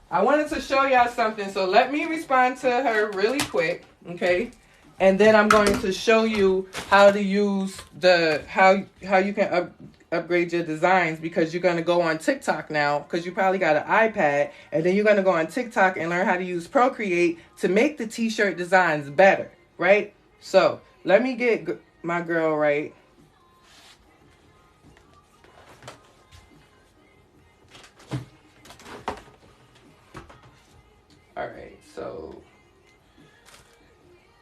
I wanted to show y'all something. So let me respond to her really quick. Okay. And then I'm going to show you how to use how you can upgrade your designs because you're going to go on TikTok now because you probably got an iPad and then you're going to go on TikTok and learn how to use Procreate to make the t-shirt designs better, right? So let me get my girl right. All right, so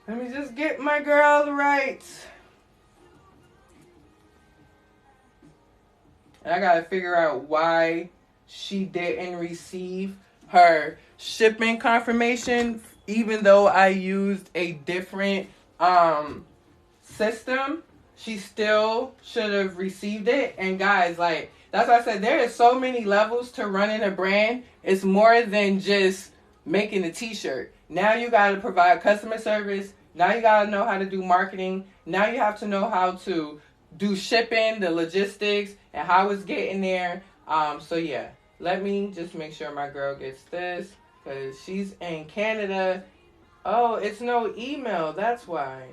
let me just get my girl right. And I gotta figure out why she didn't receive her shipping confirmation, even though I used a different system. She still should have received it. And guys, like that's why I said there is so many levels to running a brand. It's more than just making a t-shirt. Now you got to provide customer service. Now you got to know how to do marketing. Now you have to know how to do shipping, the logistics, and how it's getting there. So yeah, Let me just make sure my girl gets this because she's in Canada. Oh, it's no email. That's why.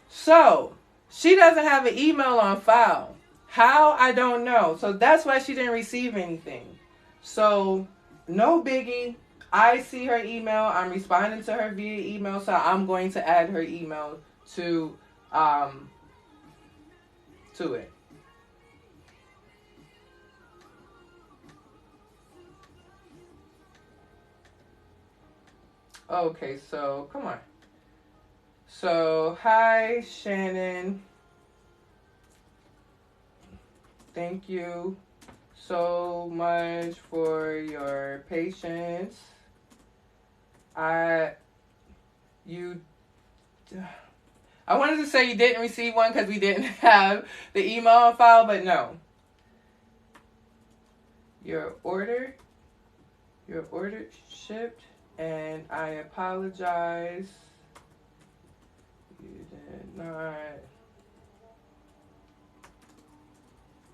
So, she doesn't have an email on file. How? I don't know. So, that's why she didn't receive anything. So, no biggie. I see her email. I'm responding to her via email. So, I'm going to add her email to it. Okay, so come on. So, hi, Shannon. Thank you so much for your patience. I wanted to say you didn't receive one because we didn't have the email on file, but no. Your order shipped, and I apologize. You did not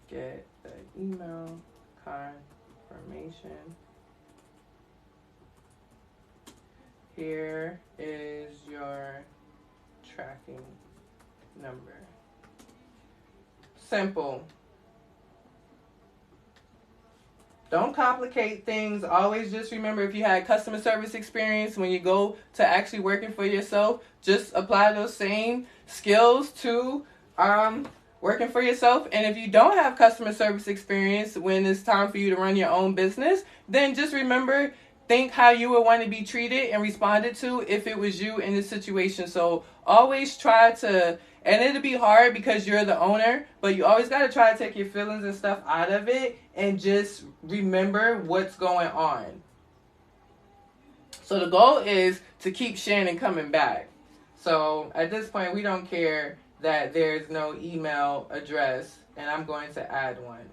get the email confirmation. Here is your tracking number. Simple. Don't complicate things. Always just remember, if you had customer service experience, when you go to actually working for yourself, just apply those same skills to working for yourself. And if you don't have customer service experience when it's time for you to run your own business, then just remember, think how you would want to be treated and responded to if it was you in this situation. So always try to, and it'll be hard because you're the owner, but you always got to try to take your feelings and stuff out of it and just remember what's going on. So the goal is to keep Shannon coming back. So at this point, we don't care that there's no email address, and I'm going to add one.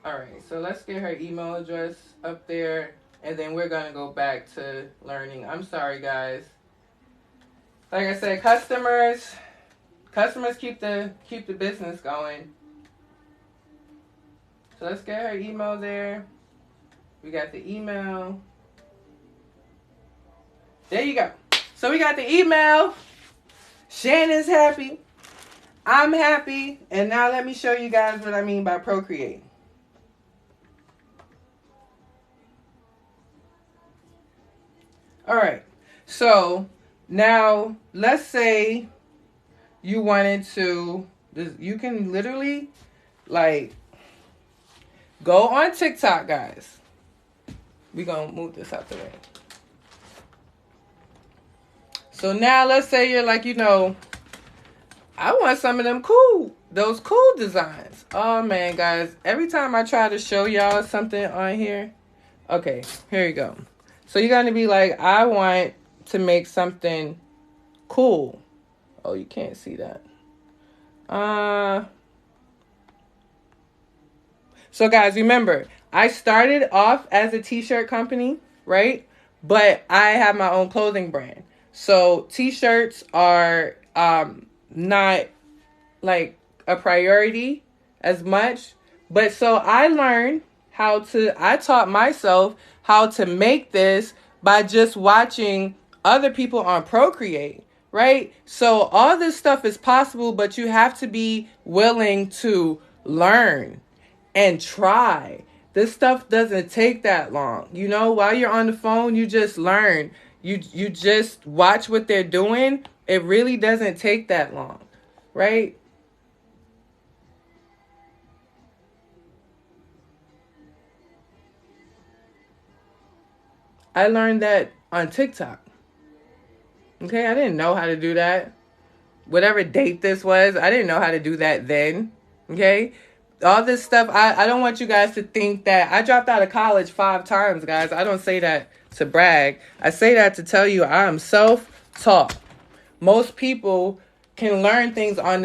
Alright, so let's get her email address up there, and then we're going to go back to learning. I'm sorry, guys. Like I said, customers keep the business going. So let's get her email there. We got the email. There you go. So we got the email. Shannon's happy. I'm happy. And now let me show you guys what I mean by Procreate. All right. So now let's say you wanted to, you can literally like go on TikTok, guys. We're going to move this out the way. So now let's say you're like, I want some of those cool designs. Oh man, guys, every time I try to show y'all something on here. Okay, here you go. So you're going to be like, I want to make something cool. Oh, you can't see that. So guys, remember, I started off as a t-shirt company, right? But I have my own clothing brand. So t-shirts are not like a priority as much. But so I taught myself how to make this by just watching other people on Procreate, right? So all this stuff is possible, but you have to be willing to learn and try. This stuff doesn't take that long. While you're on the phone, you just learn. You just watch what they're doing. It really doesn't take that long, right? I learned that on TikTok. Okay, I didn't know how to do that. Whatever date this was, I didn't know how to do that then. Okay? All this stuff, I don't want you guys to think that I dropped out of college 5 times, guys. I don't say that to brag. I say that to tell you I am self-taught. Most people can learn things on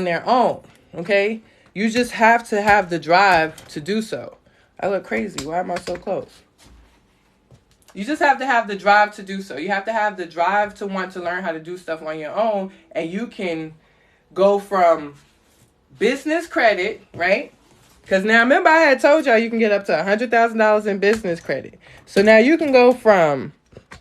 their own, okay? You just have to have the drive to do so. I look crazy. Why am I so close? You just have to have the drive to do so. You have to have the drive to want to learn how to do stuff on your own, and you can go from business credit, right? Because now remember I had told y'all you can get up to $100,000 in business credit. So now you can go from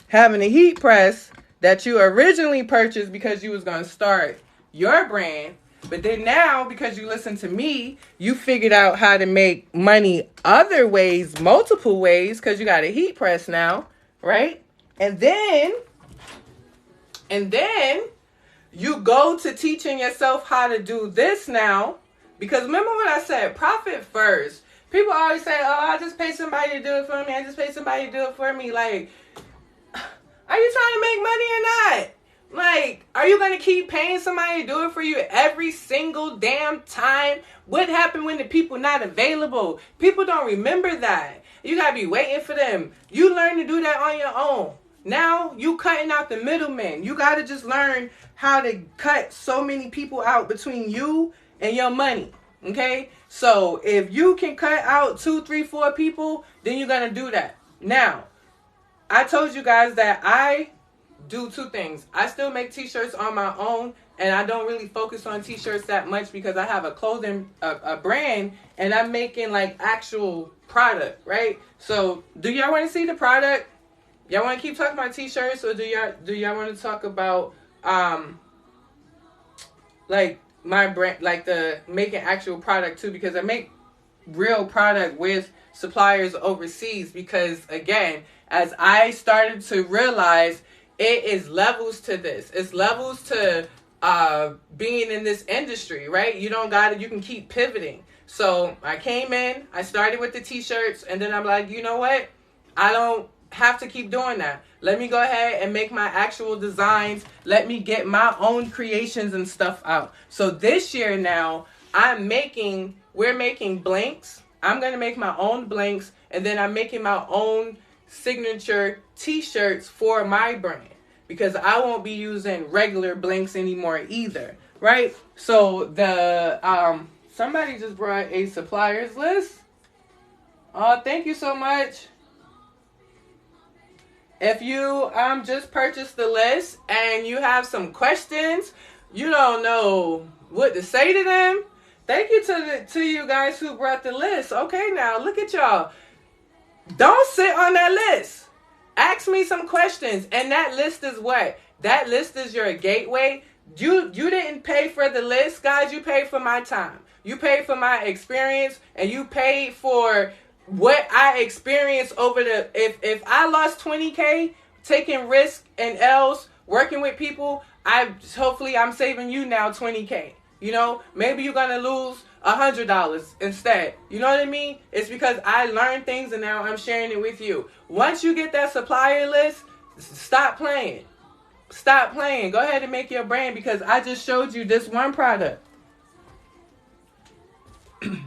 having a heat press that you originally purchased because you was going to start your brand, but then now because you listened to me, you figured out how to make money other ways, multiple ways, because you got a heat press now, right? And then you go to teaching yourself how to do this now. Because remember what I said, profit first. People always say, oh, I just pay somebody to do it for me. I just pay somebody to do it for me. Like, are you trying to make money or not? Like, are you going to keep paying somebody to do it for you every single damn time? What happened when the people not available? People don't remember that. You got to be waiting for them. You learn to do that on your own. Now, you cutting out the middlemen. You got to just learn how to cut so many people out between you and your money. Okay? So, if you can cut out 2, 3, 4 people, then you're going to do that. Now, I told you guys that I do 2 things. I still make t-shirts on my own, and I don't really focus on t-shirts that much because I have a clothing a brand, and I'm making like actual product, right? So, do y'all want to see the product? Y'all want to keep talking about t-shirts, or do y'all want to talk about like my brand, like the making actual product too? Because I make real product with suppliers overseas. Because again, as I started to realize, it is levels to this. It's levels to being in this industry, right? You don't got it. You can keep pivoting. So I came in, I started with the t-shirts, and then I'm like, you know what? I don't have to keep doing that. Let me go ahead and make my actual designs. Let me get my own creations and stuff out. So this year now, we're making blanks. I'm going to make my own blanks, and then I'm making my own signature t-shirts for my brand, because I won't be using regular blanks anymore either, right? So the somebody just brought a suppliers list. Oh, thank you so much. If you just purchased the list and you have some questions, you don't know what to say to them, thank you to you guys who brought the list. Okay, now look at y'all. Don't sit on that list. Ask me some questions. And that list is what? That list is your gateway. You didn't pay for the list, guys. You paid for my time. You paid for my experience, and you paid for what I experienced over if I lost 20K taking risks and L's, working with people, hopefully I'm saving you now 20K. You know, maybe you're gonna lose $100 instead. You know what I mean? It's because I learned things and now I'm sharing it with you. Once you get that supplier list, stop playing. Stop playing. Go ahead and make your brand, because I just showed you this one product.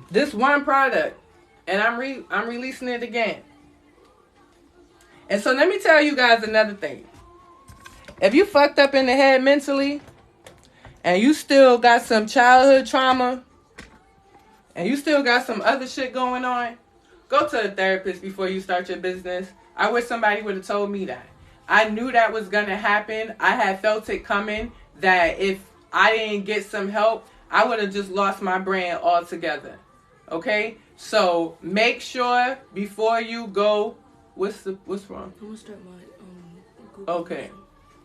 This one product. And I'm releasing it again. And so let me tell you guys another thing. If you fucked up in the head mentally, and you still got some childhood trauma, and you still got some other shit going on, go to a therapist before you start your business. I wish somebody would have told me that. I knew that was going to happen. I had felt it coming, that if I didn't get some help, I would have just lost my brand altogether. Okay? So make sure before you go, what's wrong? I'm gonna start my Google. Okay.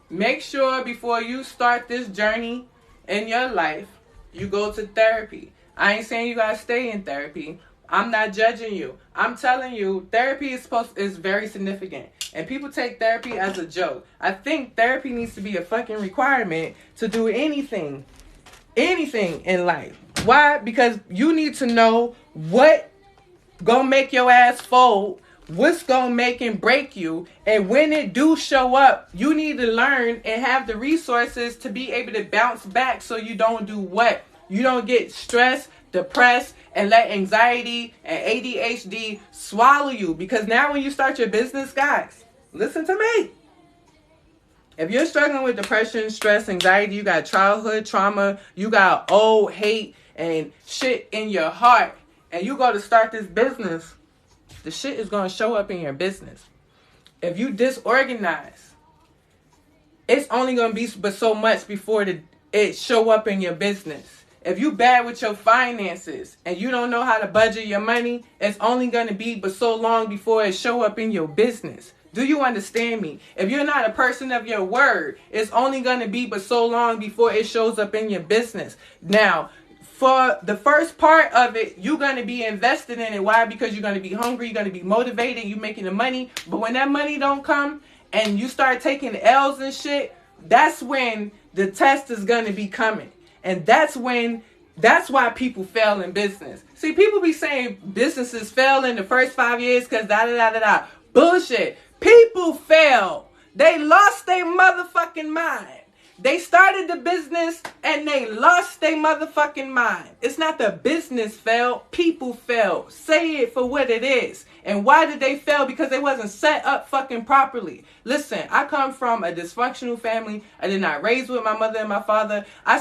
Make sure before you start this journey in your life, you go to therapy. I ain't saying you gotta stay in therapy. I'm not judging you. I'm telling you, therapy is very significant. And people take therapy as a joke. I think therapy needs to be a fucking requirement to do anything in life. Why? Because you need to know what gonna make your ass fold, what's gonna make and break you, and when it do show up, you need to learn and have the resources to be able to bounce back, so you don't do what? You don't get stressed, depressed, and let anxiety and ADHD swallow you. Because now when you start your business, guys, listen to me. If you're struggling with depression, stress, anxiety, you got childhood trauma, you got old hate and shit in your heart, and you go to start this business, the shit is going to show up in your business. If you disorganize, it's only going to be but so much before it show up in your business. If you bad with your finances and you don't know how to budget your money, it's only going to be but so long before it show up in your business. Do you understand me? If you're not a person of your word, it's only going to be but so long before it shows up in your business. Now, for the first part of it, you're going to be invested in it. Why? Because you're going to be hungry, you're going to be motivated, you're making the money. But when that money don't come and you start taking L's and shit, that's when the test is going to be coming. And that's why people fail in business. See, people be saying businesses fail in the first 5 years because da-da-da-da-da. Bullshit. People fail. They lost their motherfucking mind. They started the business and they lost their motherfucking mind. It's not the business fail, people fail. Say it for what it is. And why did they fail? Because they wasn't set up fucking properly. Listen, I come from a dysfunctional family. I did not raise with my mother and my father. I'm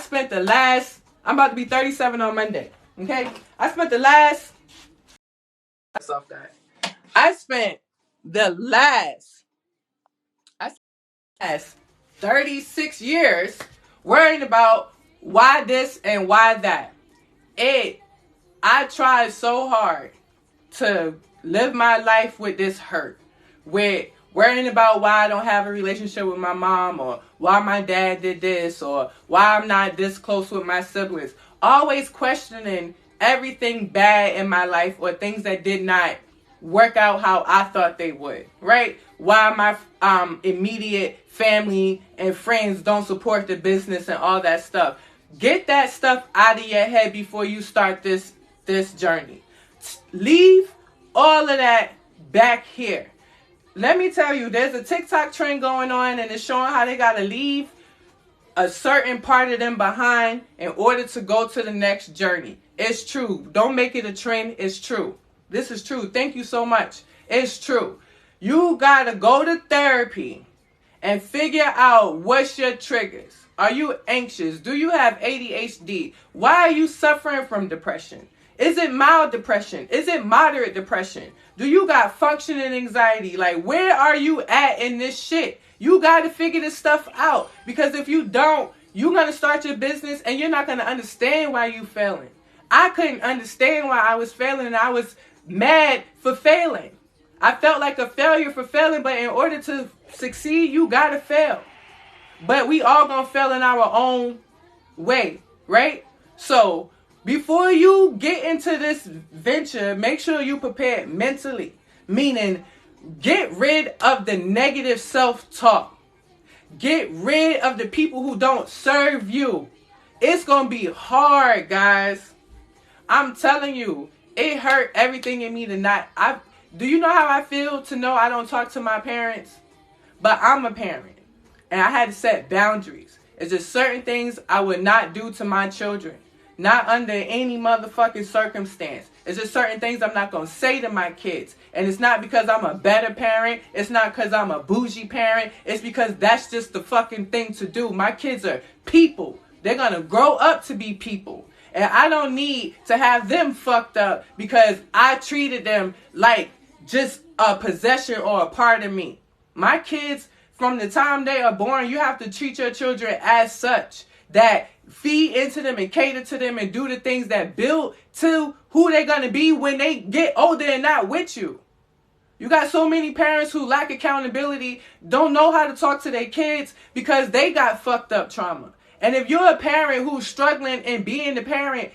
about to be 37 on Monday. Okay? I spent the last 36 years worrying about why this and why that. I tried so hard to live my life with this hurt, with worrying about why I don't have a relationship with my mom, or why my dad did this, or why I'm not this close with my siblings. Always questioning everything bad in my life or things that did not work out how I thought they would, right? Why my immediate family and friends don't support the business and all that stuff. Get that stuff out of your head before you start this journey. Leave all of that back here. Let me tell you, there's a TikTok trend going on and it's showing how they gotta leave a certain part of them behind in order to go to the next journey. It's true. Don't make it a trend. It's true. This is true. Thank you so much. It's true. You gotta go to therapy and figure out what's your triggers. Are you anxious? Do you have ADHD? Why are you suffering from depression? Is it mild depression? Is it moderate depression? Do you got functioning anxiety? Like, where are you at in this shit? You got to figure this stuff out. Because if you don't, you're going to start your business and you're not going to understand why you failing. I couldn't understand why I was failing and I was mad for failing. I felt like a failure for failing, but in order to succeed, you got to fail. But we all going to fail in our own way, right? So before you get into this venture, make sure you prepared mentally. Meaning, get rid of the negative self-talk. Get rid of the people who don't serve you. It's going to be hard, guys. I'm telling you, it hurt everything in me to not. Do you know how I feel to know I don't talk to my parents? But I'm a parent. And I had to set boundaries. It's just certain things I would not do to my children. Not under any motherfucking circumstance. It's just certain things I'm not going to say to my kids. And it's not because I'm a better parent. It's not because I'm a bougie parent. It's because that's just the fucking thing to do. My kids are people. They're going to grow up to be people. And I don't need to have them fucked up because I treated them like just a possession or a part of me. My kids, from the time they are born, you have to treat your children as such. That feed into them and cater to them and do the things that build to who they're going to be when they get older and not with you. You got so many parents who lack accountability, don't know how to talk to their kids because they got fucked up trauma. And if you're a parent who's struggling in being the parent,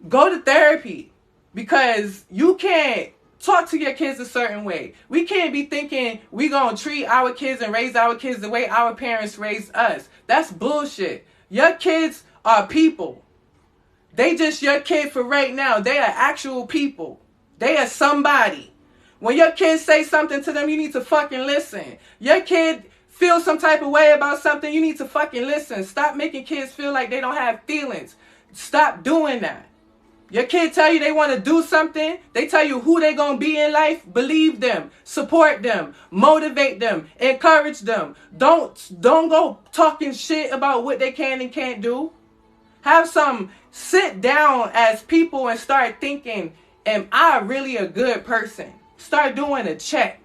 go to therapy because you can't talk to your kids a certain way. We can't be thinking we gonna treat our kids and raise our kids the way our parents raised us. That's bullshit. Your kids are people. They just your kid for right now. They are actual people. They are somebody. When your kids say something to them, you need to fucking listen. Your kid feel some type of way about something, you need to fucking listen. Stop making kids feel like they don't have feelings. Stop doing that. Your kid tell you they want to do something. They tell you who they going to be in life. Believe them. Support them. Motivate them. Encourage them. Don't go talking shit about what they can and can't do. Have some sit down as people and start thinking, am I really a good person? Start doing a check.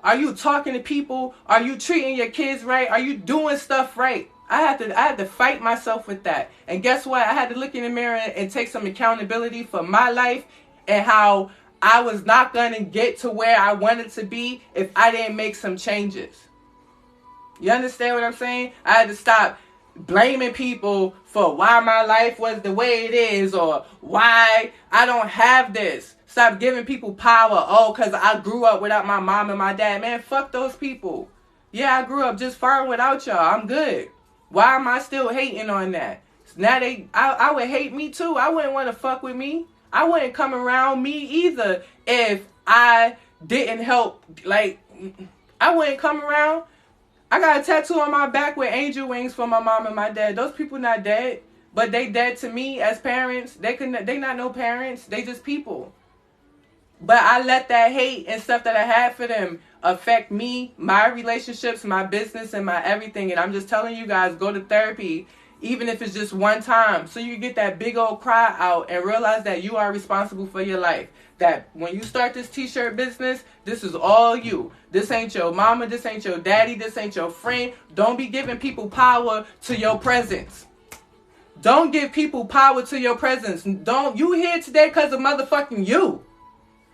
Are you talking to people? Are you treating your kids right? Are you doing stuff right? I had to fight myself with that. And guess what? I had to look in the mirror and take some accountability for my life and how I was not going to get to where I wanted to be if I didn't make some changes. You understand what I'm saying? I had to stop blaming people for why my life was the way it is or why I don't have this. Stop giving people power. Oh, because I grew up without my mom and my dad. Man, fuck those people. Yeah, I grew up just fine without y'all. I'm good. Why am I still hating on that? Now I would hate me too. I wouldn't want to fuck with me. I wouldn't come around me either if I didn't help. Like, I wouldn't come around. I got a tattoo on my back with angel wings for my mom and my dad. Those people not dead, but they dead to me as parents. They not no parents. They just people. But I let that hate and stuff that I had for them affect me, my relationships, my business, and my everything. And I'm just telling you guys, go to therapy, even if it's just one time, so you get that big old cry out and realize that you are responsible for your life. That when you start this t-shirt business, this is all you. This ain't your mama, this ain't your daddy, this ain't your friend. Don't be giving people power to your presence. Don't give people power to your presence. Don't you here today because of motherfucking you.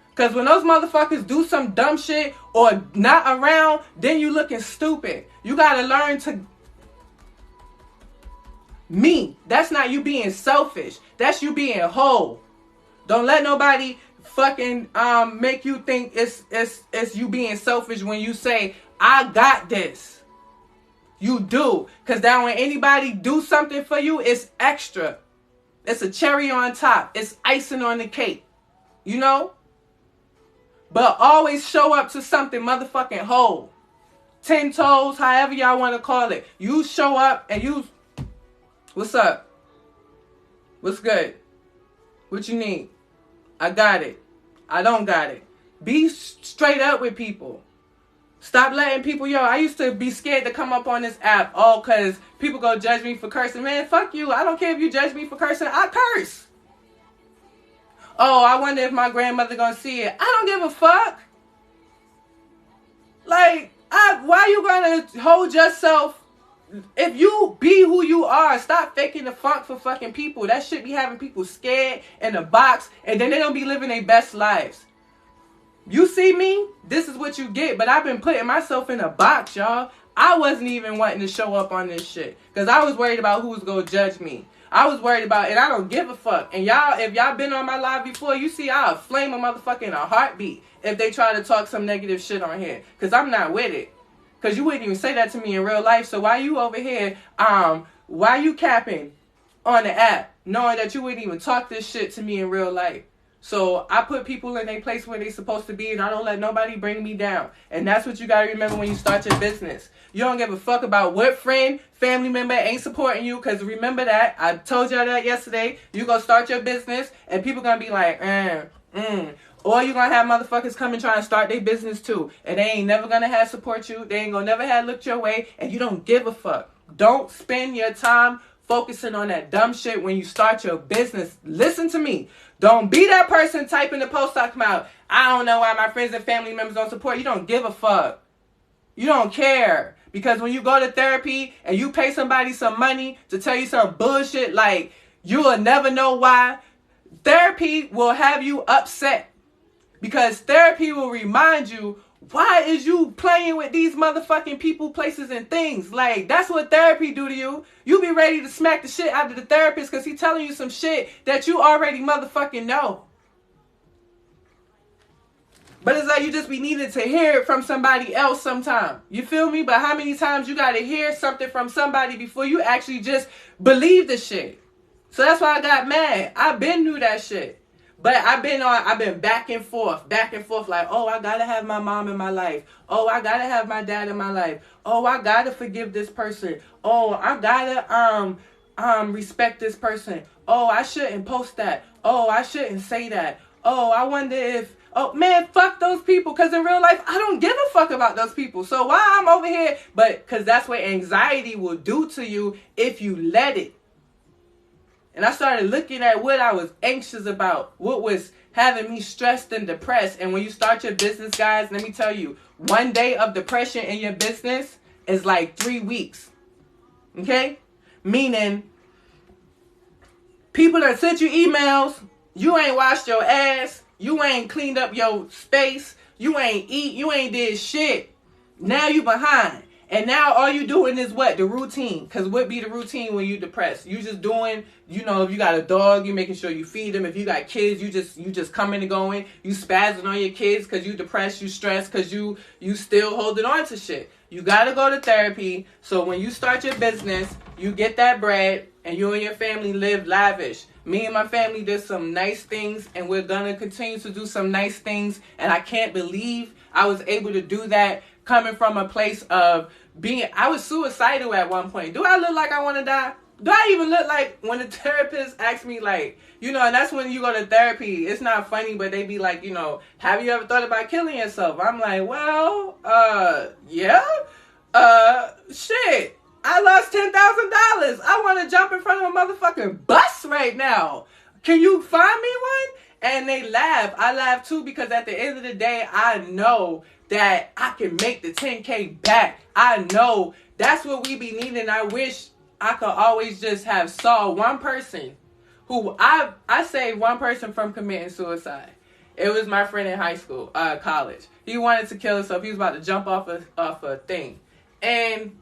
Because when those motherfuckers do some dumb shit or not around, then you looking stupid. You got to learn to... Me. That's not you being selfish. That's you being whole. Don't let nobody fucking make you think it's you being selfish when you say, I got this. You do. Because now when anybody do something for you, it's extra. It's a cherry on top. It's icing on the cake. You know? But always show up to something motherfucking whole. 10 toes, however y'all want to call it. You show up and you... What's up? What's good? What you need? I got it. I don't got it. Be straight up with people. Stop letting people... Yo, I used to be scared to come up on this app. Oh, because people go judge me for cursing. Man, fuck you. I don't care if you judge me for cursing. I curse. Oh, I wonder if my grandmother gonna see it. I don't give a fuck. Like, why you gonna hold yourself? If you be who you are, stop faking the funk for fucking people. That shit be having people scared in a box, and then they don't be living their best lives. You see me? This is what you get. But I've been putting myself in a box, y'all. I wasn't even wanting to show up on this shit because I was worried about who was gonna judge me. I was worried about, and I don't give a fuck. And y'all, if y'all been on my live before, you see I'll flame a motherfucker in a heartbeat if they try to talk some negative shit on here. Because I'm not with it. Because you wouldn't even say that to me in real life. So why you over here, why you capping on the app, knowing that you wouldn't even talk this shit to me in real life? So I put people in their place where they're supposed to be, and I don't let nobody bring me down. And that's what you got to remember when you start your business. You don't give a fuck about what friend, family member ain't supporting you, because remember that. I told y'all that yesterday. You going to start your business, and people going to be like, Or you going to have motherfuckers come and try and start their business too. And they ain't never going to have support you. They ain't going to never have looked your way, and you don't give a fuck. Don't spend your time focusing on that dumb shit when you start your business. Listen to me. Don't be that person typing the post talking about, I don't know why my friends and family members don't support. You don't give a fuck. You don't care. Because when you go to therapy and you pay somebody some money to tell you some bullshit like you will never know why, therapy will have you upset. Because therapy will remind you, why is you playing with these motherfucking people, places, and things? Like, that's what therapy do to you. You be ready to smack the shit out of the therapist because he telling you some shit that you already motherfucking know. But it's like you just be needing to hear it from somebody else sometime. You feel me? But how many times you got to hear something from somebody before you actually just believe the shit? So that's why I got mad. I been knew that shit. But I've been back and forth, like, oh, I gotta have my mom in my life. Oh, I gotta have my dad in my life. Oh, I gotta forgive this person. Oh, I gotta respect this person. Oh, I shouldn't post that. Oh, I shouldn't say that. Oh, I wonder if, oh man, fuck those people. Cause in real life, I don't give a fuck about those people. So why I'm over here? But cause that's what anxiety will do to you if you let it. And I started looking at what I was anxious about, what was having me stressed and depressed. And when you start your business, guys, let me tell you, one day of depression in your business is like 3 weeks. Okay? Meaning, people that sent you emails, you ain't washed your ass, you ain't cleaned up your space, you ain't eat, you ain't did shit. Now you behind. And now all you doing is what? The routine. Because what be the routine when you depressed? You just doing, you know, if you got a dog, you making sure you feed them. If you got kids, you just coming and going. You spazzing on your kids because you depressed, you stressed, because you still holding on to shit. You got to go to therapy. So when you start your business, you get that bread and you and your family live lavish. Me and my family did some nice things, and we're going to continue to do some nice things. And I can't believe I was able to do that coming from a place of I was suicidal at one point. Do I look like I want to die? Do I even look like when the therapist asks me, like, you know, and that's when you go to therapy. It's not funny, but they be like, you know, have you ever thought about killing yourself? I'm like, well, yeah. Shit. I lost $10,000. I want to jump in front of a motherfucking bus right now. Can you find me one? And they laugh. I laugh too, because at the end of the day, I know that I can make the 10K back. I know that's what we be needing. I wish I could always just have saw one person who I saved one person from committing suicide. It was my friend in high school, college. He wanted to kill himself. He was about to jump off a thing. And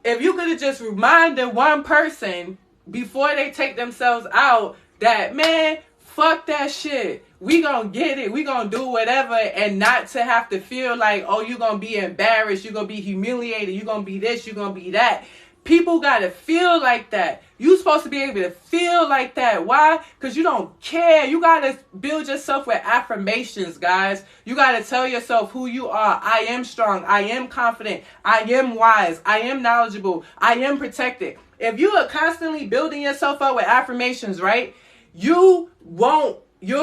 if you could have just reminded one person before they take themselves out that, man, fuck that shit. We gonna get it. We gonna do whatever, and not to have to feel like, oh, you gonna be embarrassed. You gonna be humiliated. You gonna be this. You gonna be that. People gotta feel like that. You supposed to be able to feel like that. Why? Because you don't care. You gotta build yourself with affirmations, guys. You gotta tell yourself who you are. I am strong. I am confident. I am wise. I am knowledgeable. I am protected. If you are constantly building yourself up with affirmations, right? You're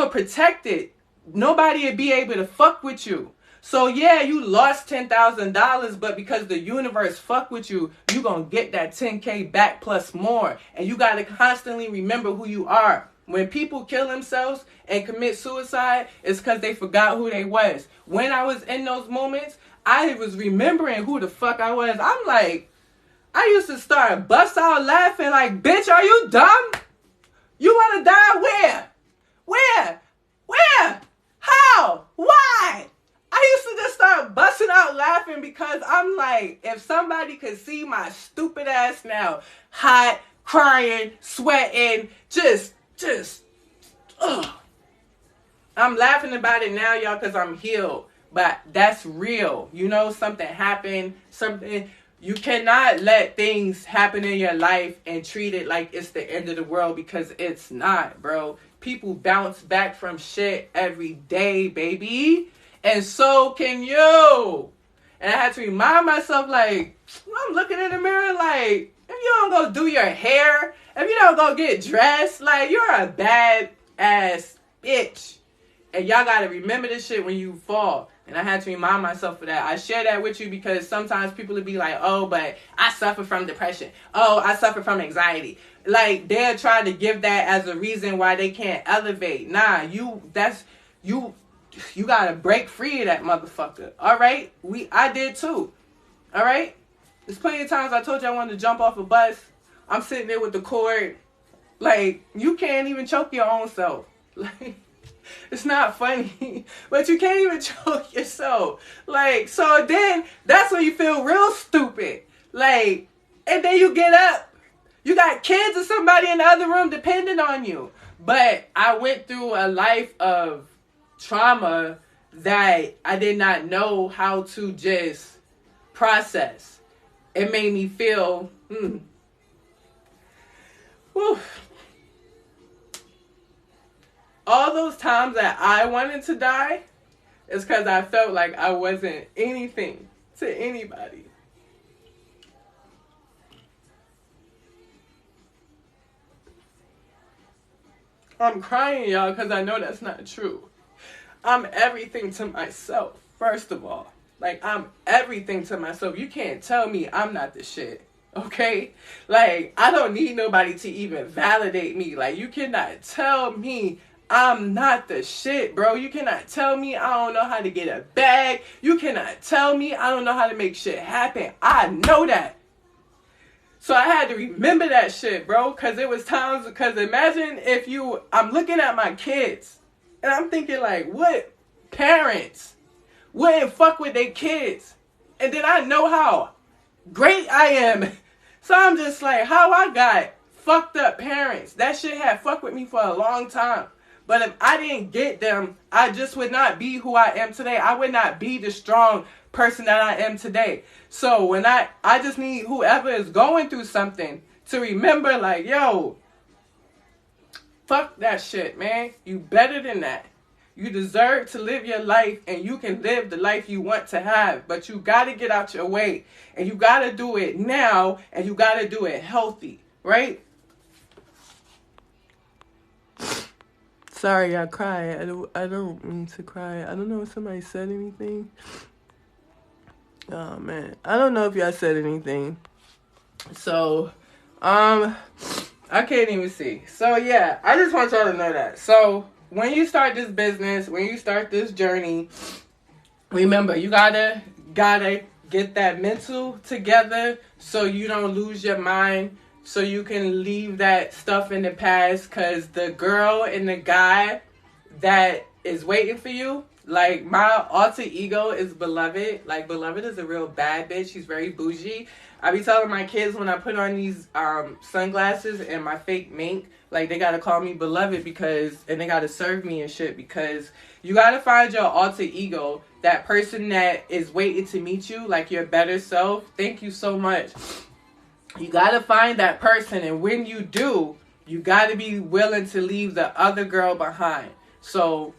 protected. Nobody will be able to fuck with you. So yeah, you lost $10,000, but because the universe fuck with you, you gonna get that 10K back plus more. And you gotta constantly remember who you are. When people kill themselves and commit suicide, it's because they forgot who they was. When I was in those moments, I was remembering who the fuck I was. I'm like, I used to start bust out laughing like, bitch, are you dumb? You want to die where? Where? Where? How? Why? I used to just start busting out laughing because I'm like, if somebody could see my stupid ass now, hot, crying, sweating, ugh. I'm laughing about it now, y'all, because I'm healed. But that's real. You know, something happened, you cannot let things happen in your life and treat it like it's the end of the world, because it's not, bro. People bounce back from shit every day, baby. And so can you. And I had to remind myself, like, I'm looking in the mirror like, if you don't go do your hair, if you don't go get dressed, like, you're a bad ass bitch. And y'all got to remember this shit when you fall. And I had to remind myself of that. I share that with you because sometimes people will be like, oh, but I suffer from depression. Oh, I suffer from anxiety. Like, they're trying to give that as a reason why they can't elevate. Nah, you got to break free of that motherfucker. All right? I did too. All right? There's plenty of times I told you I wanted to jump off a bus. I'm sitting there with the cord. Like, you can't even choke your own self. Like, it's not funny, but you can't even choke yourself. Like, so then that's when you feel real stupid. Like, and then you get up. You got kids or somebody in the other room depending on you. But I went through a life of trauma that I did not know how to just process. It made me feel, all those times that I wanted to die is because I felt like I wasn't anything to anybody. I'm crying, y'all, because I know that's not true. I'm everything to myself, first of all. Like, I'm everything to myself. You can't tell me I'm not the shit, Okay? Like, I don't need nobody to even validate me. Like, you cannot tell me I'm not the shit, bro. You cannot tell me I don't know how to get a bag. You cannot tell me I don't know how to make shit happen. I know that. So I had to remember that shit, bro. Because it was times, because imagine if I'm looking at my kids. And I'm thinking like, what parents wouldn't fuck with their kids? And then I know how great I am. So I'm just like, how I got fucked up parents. That shit had fucked with me for a long time. But if I didn't get them, I just would not be who I am today. I would not be the strong person that I am today. So when I just need whoever is going through something to remember like, yo, fuck that shit, man. You better than that. You deserve to live your life, and you can live the life you want to have. But you got to get out your way. And you got to do it now, and you got to do it healthy, right? Sorry, I cry. I don't mean to cry. I don't know if somebody said anything. Oh, man. I don't know if y'all said anything. So, I can't even see. So, yeah, I just want y'all to know that. So, when you start this business, when you start this journey, remember, you gotta get that mental together so you don't lose your mind, so you can leave that stuff in the past, because the girl and the guy that is waiting for you, like, my alter ego is Beloved. Like, Beloved is a real bad bitch. She's very bougie. I be telling my kids when I put on these sunglasses and my fake mink, like, they gotta call me Beloved and they gotta serve me and shit, because you gotta find your alter ego, that person that is waiting to meet you, like your better self. Thank you so much. You gotta find that person, and when you do, you gotta be willing to leave the other girl behind. So,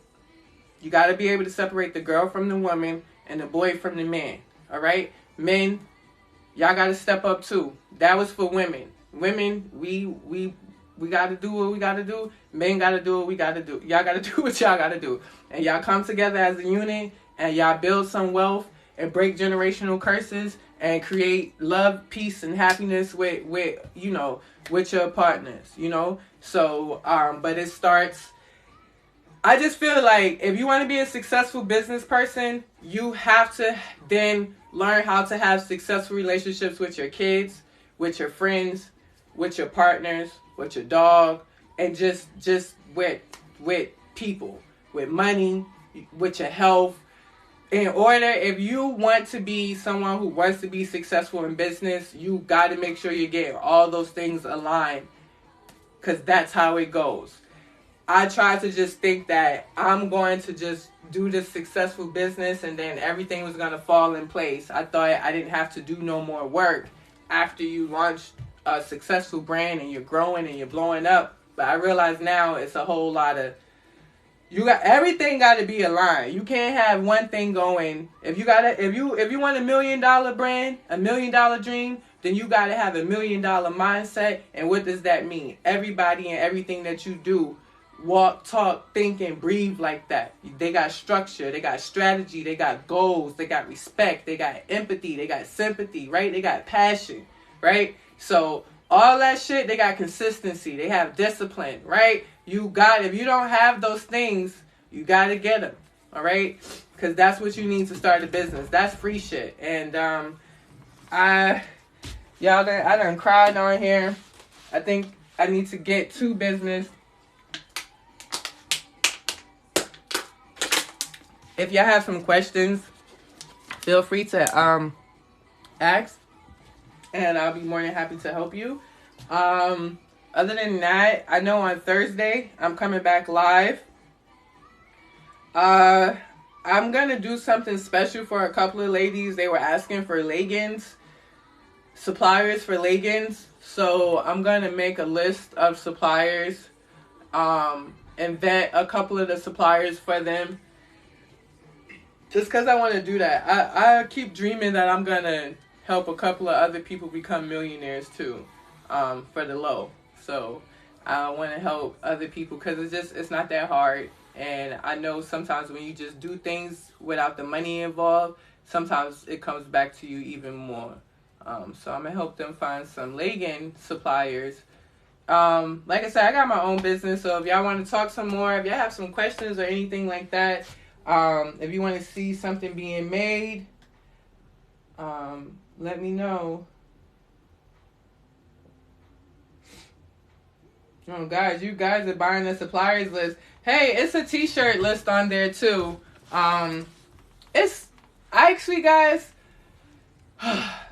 you gotta be able to separate the girl from the woman and the boy from the man. Alright? Men, y'all gotta step up too. That was for women. Women, we gotta do what we gotta do. Men gotta do what we gotta do. Y'all gotta do what y'all gotta do. And y'all come together as a unit, and y'all build some wealth and break generational curses and create love, peace, and happiness with your partners, So, but it starts. I just feel like if you want to be a successful business person, you have to then learn how to have successful relationships with your kids, with your friends, with your partners, with your dog, and just with people, with money, with your health. In order, if you want to be someone who wants to be successful in business, you got to make sure you're getting all those things aligned, because that's how it goes. I try to just think that I'm going to just do this successful business and then everything was going to fall in place. I thought I didn't have to do no more work after you launch a successful brand and you're growing and you're blowing up. But I realize now it's a whole lot of, everything got to be aligned. You can't have one thing going. If you want $1 million brand, $1 million dream, then you got to have $1 million mindset. And what does that mean? Everybody and everything that you do, walk, talk, think, and breathe like that. They got structure, they got strategy, they got goals, they got respect, they got empathy, they got sympathy, right? They got passion, right? So all that shit, they got consistency, they have discipline, right? If you don't have those things, you got to get them, all right? Because that's what you need to start a business. That's free shit. And I done cried on here. I think I need to get to business. If y'all have some questions, feel free to ask, and I'll be more than happy to help you. Other than that, I know on Thursday I'm coming back live. I'm gonna do something special for a couple of ladies. They were asking for leggings, suppliers for leggings. So I'm gonna make a list of suppliers, and vet a couple of the suppliers for them. Just because I want to do that. I keep dreaming that I'm going to help a couple of other people become millionaires too, for the low. So I want to help other people because it's not that hard. And I know sometimes when you just do things without the money involved, sometimes it comes back to you even more. So I'm gonna help them find some legging suppliers. Like I said, I got my own business, so if y'all want to talk some more, if y'all have some questions or anything like that, if you want to see something being made, let me know. Oh, guys, you guys are buying the suppliers list. Hey, it's a t-shirt list on there too. It's actually, guys,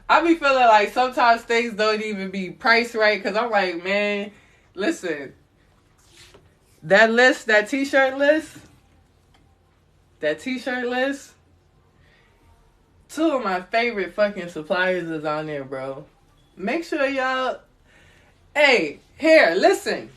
I be feeling like sometimes things don't even be priced right, because I'm like, man, listen, that list, that t-shirt list, two of my favorite fucking suppliers is on there, bro. Make sure y'all, hey, here, listen.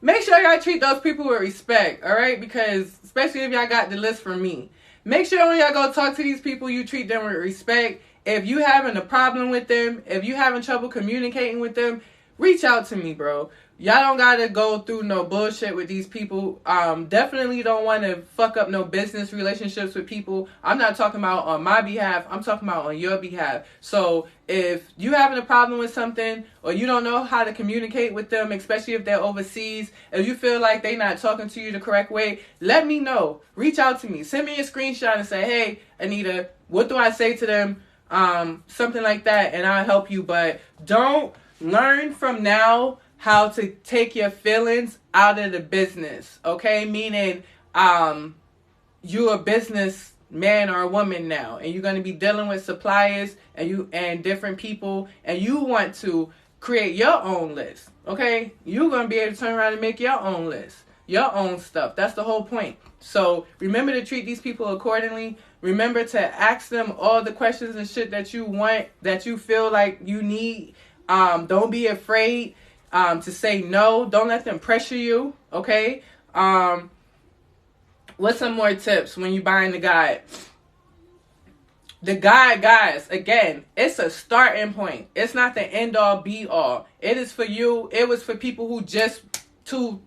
Make sure y'all treat those people with respect, all right? Because especially if y'all got the list from me. Make sure when y'all go talk to these people, you treat them with respect. If you having a problem with them, if you having trouble communicating with them, reach out to me, bro. Y'all don't gotta go through no bullshit with these people. Definitely don't want to fuck up no business relationships with people. I'm not talking about on my behalf. I'm talking about on your behalf. So if you having a problem with something, or you don't know how to communicate with them, especially if they're overseas, if you feel like they not talking to you the correct way, let me know. Reach out to me. Send me a screenshot and say, hey, Anita, what do I say to them? Something like that, and I'll help you. But don't learn from now how to take your feelings out of the business, okay? Meaning, you're a business man or a woman now, and you're going to be dealing with suppliers and different people, and you want to create your own list, okay? You're going to be able to turn around and make your own list, your own stuff. That's the whole point. So remember to treat these people accordingly. Remember to ask them all the questions and shit that you want, that you feel like you need. Don't be afraid to say no. Don't let them pressure you, okay? What's some more tips when you buying the guide? The guide, guys, again, it's a starting point. It's not the end all be all. It is for you. It was for people who just to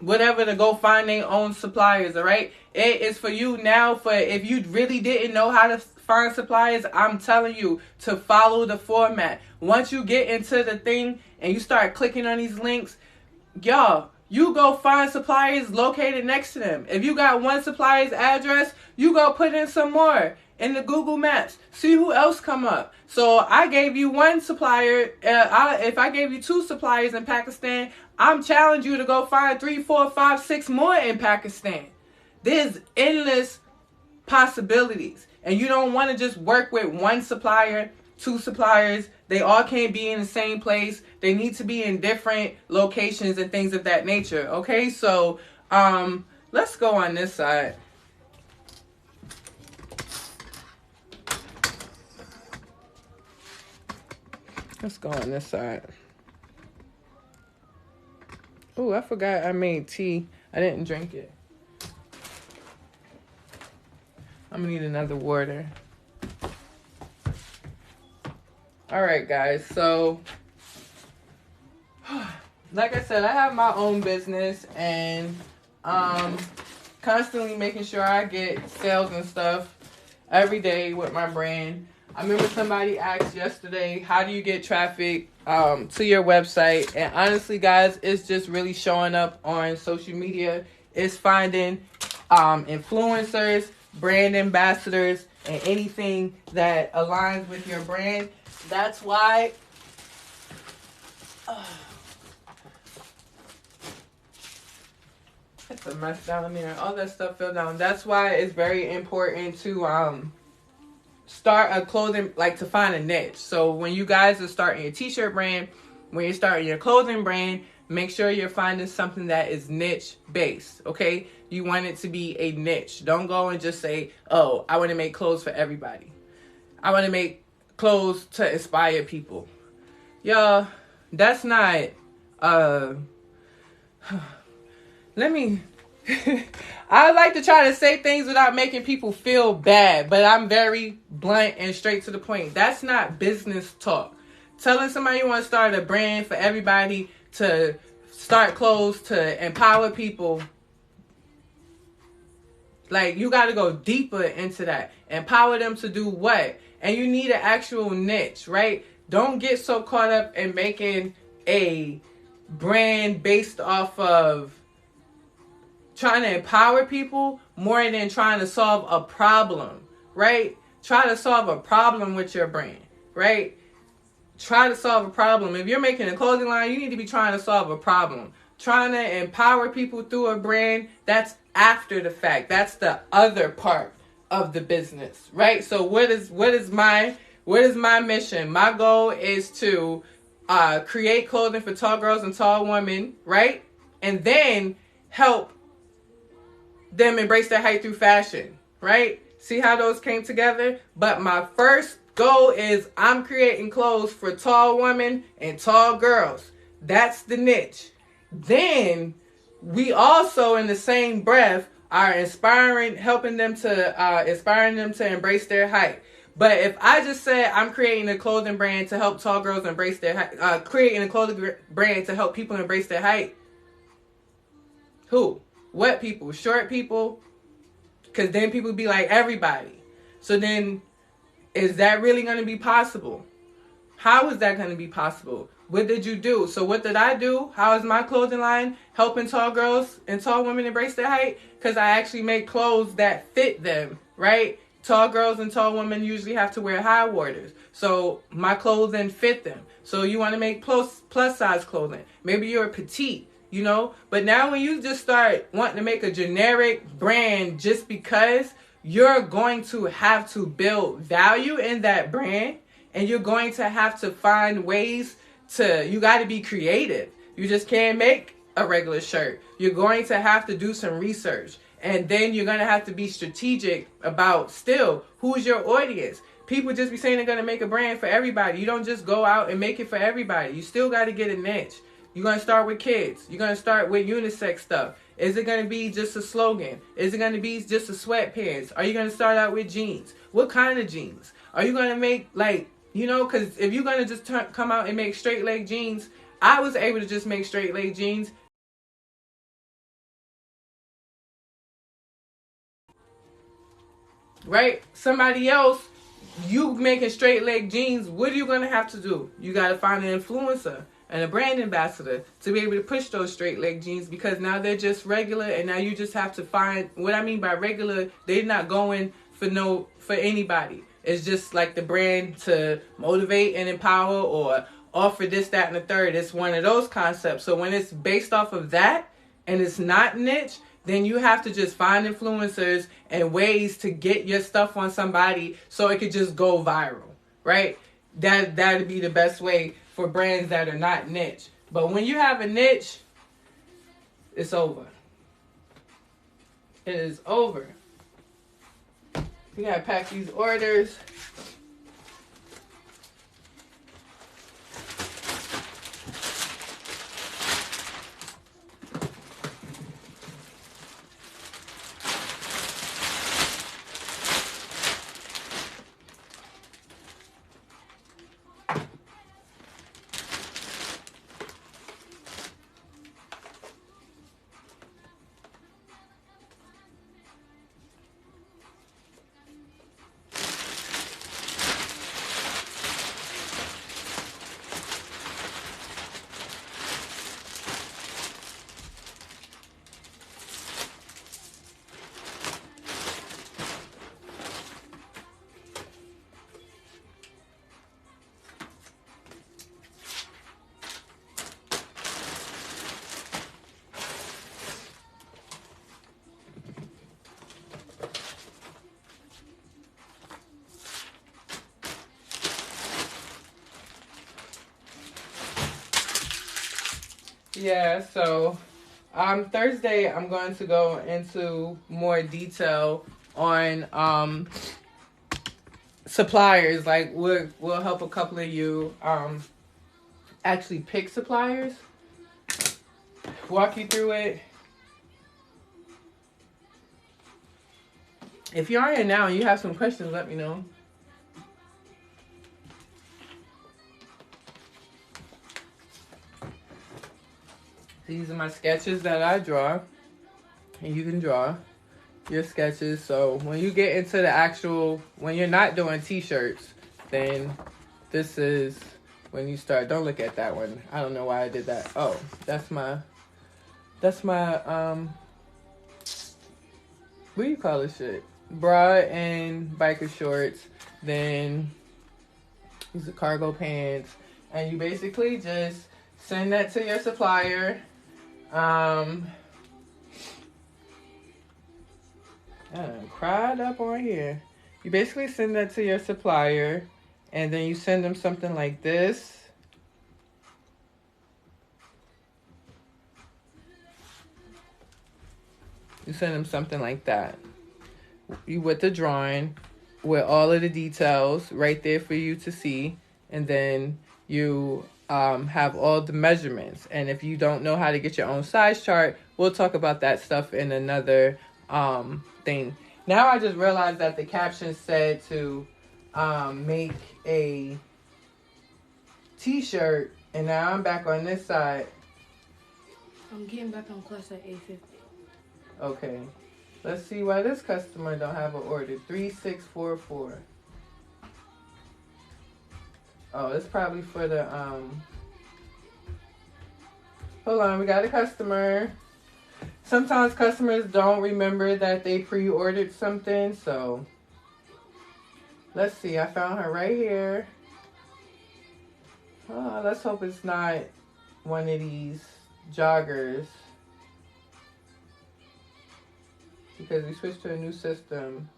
go find their own suppliers, all right? It is for you now. For if you really didn't know how to find suppliers, I'm telling you to follow the format. Once you get into the thing and you start clicking on these links, y'all, you go find suppliers located next to them. If you got one supplier's address, you go put in some more in the Google Maps. See who else come up. So I gave you one supplier. If I gave you 2 suppliers in Pakistan, I'm challenging you to go find 3, 4, 5, 6 more in Pakistan. There's endless possibilities. And you don't want to just work with one supplier, 2 suppliers. They all can't be in the same place. They need to be in different locations and things of that nature. Okay, so let's go on this side. Let's go on this side. Oh, I forgot I made tea. I didn't drink it. I'm gonna need another water. All right, guys. So, like I said, I have my own business, and constantly making sure I get sales and stuff every day with my brand. I remember somebody asked yesterday, how do you get traffic to your website? And honestly, guys, it's just really showing up on social media. It's finding influencers, brand ambassadors, and anything that aligns with your brand. That's why it's a mess down there. All that stuff fell down. That's why it's very important to start a clothing, like to find a niche. So when you guys are starting your t-shirt brand, when you're starting your clothing brand, make sure you're finding something that is niche based, okay? You want it to be a niche. Don't go and just say, oh, I want to make clothes for everybody. I want to make clothes to inspire people. Y'all, that's not, let me, I like to try to say things without making people feel bad, but I'm very blunt and straight to the point. That's not business talk. Telling somebody you want to start a brand for everybody, to start clothes, to empower people, like, you got to go deeper into that. Empower them to do what? and you need an actual niche, right? Don't get so caught up in making a brand based off of trying to empower people more than trying to solve a problem, right? Try to solve a problem with your brand, right? Try to solve a problem. If you're making a clothing line, you need to be trying to solve a problem. Trying to empower people through a brand, that's after the fact. That's the other part of the business, right? So what is my mission? My goal is to create clothing for tall girls and tall women, right? And then help them embrace their height through fashion, right? See how those came together? But my first goal is I'm creating clothes for tall women and tall girls. That's the niche. Then we also, in the same breath, are helping them to inspiring them to embrace their height. But if I just said I'm creating a clothing brand to help tall girls embrace their height, creating a clothing brand to help people embrace their height, who? What people? Short people? Because then people be like, everybody. So then, is that really going to be possible? How is that going to be possible? What did you do? So what did I do? How is my clothing line helping tall girls and tall women embrace their height? Because I actually make clothes that fit them, right? Tall girls and tall women usually have to wear high waters. So my clothing fit them. So you want to make plus size clothing. Maybe you're petite, you know? But now when you just start wanting to make a generic brand just because, you're going to have to build value in that brand, and you're going to have to find ways you got to be creative. You just can't make a regular shirt. You're going to have to do some research. And then you're going to have to be strategic about still who's your audience. People just be saying they're going to make a brand for everybody. You don't just go out and make it for everybody. You still got to get a niche. You're going to start with kids. You're going to start with unisex stuff. Is it going to be just a slogan? Is it going to be just a sweatpants? Are you going to start out with jeans? What kind of jeans? Are you going to make because if you're going to just come out and make straight leg jeans, I was able to just make straight leg jeans. Right? Somebody else, you making straight leg jeans, what are you going to have to do? You got to find an influencer and a brand ambassador to be able to push those straight leg jeans, because now they're just regular, and now you just have to find, what I mean by regular, they're not going for anybody. It's just like the brand to motivate and empower or offer this, that, and the third. It's one of those concepts. So when it's based off of that and it's not niche, then you have to just find influencers and ways to get your stuff on somebody so it could just go viral, right? That'd be the best way for brands that are not niche. But when you have a niche, it's over. It is over. We gotta pack these orders. Yeah, so Thursday I'm going to go into more detail on suppliers. Like we'll help a couple of you actually pick suppliers, walk you through it. If you're on here now and you have some questions, let me know. These are my sketches that I draw, and you can draw your sketches. So when you get into the actual, when you're not doing t-shirts, Then this is when you start. Don't look at that one. I don't know why I did that. Oh, that's my what do you call this shit? Bra and biker shorts. Then these are cargo pants. And you basically just send that to your supplier. I cried up on here. You basically send that to your supplier, and then you send them something like this. You send them something like that. You with the drawing, with all of the details right there for you to see, and then you have all the measurements. And if you don't know how to get your own size chart, we'll talk about that stuff in another thing. Now I just realized that the caption said to make a t-shirt, and now I'm back on this side. I'm getting back on class at 8:50. Okay. Let's see why this customer don't have an order. 3644. Oh, it's probably for the hold on, we got a customer. Sometimes customers don't remember that they pre-ordered something, so let's see. I found her right here. Oh, let's hope it's not one of these joggers, because we switched to a new system.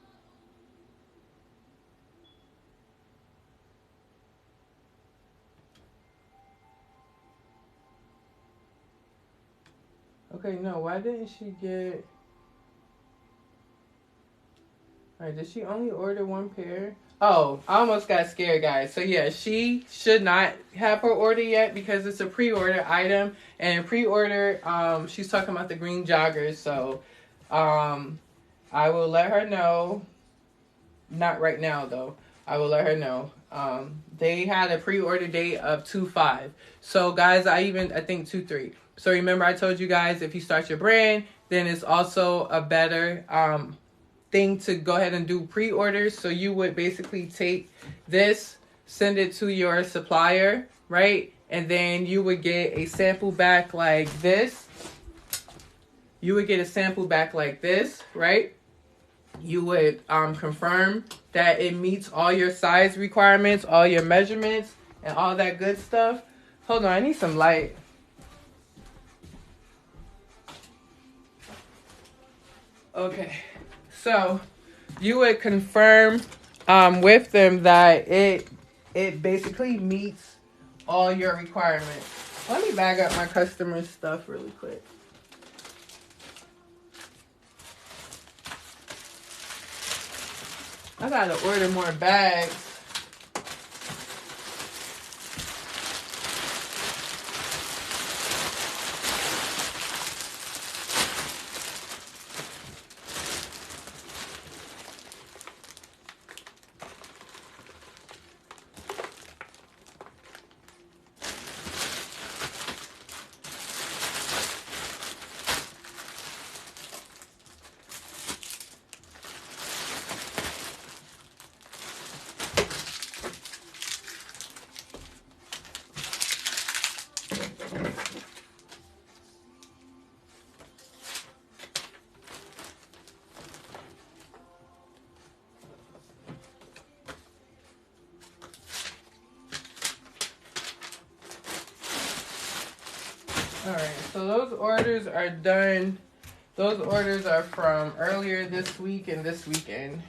Okay, no, why didn't she get... Alright, did she only order one pair? Oh, I almost got scared, guys. So yeah, she should not have her order yet because it's a pre-order item. And pre-order, she's talking about the green joggers. So I will let her know. Not right now, though. I will let her know. They had a pre-order date of 2/5. So guys, I think 2/3. So remember, I told you guys, if you start your brand, then it's also a better thing to go ahead and do pre-orders. So you would basically take this, send it to your supplier, right? And then you would get a sample back like this. You would get a sample back like this, right? You would confirm that it meets all your size requirements, all your measurements, and all that good stuff. Hold on, I need some light. Okay, so you would confirm with them that it basically meets all your requirements. Let me bag up my customer's stuff really quick. I gotta order more bags. Alright, so those orders are done. Those orders are from earlier this week and this weekend.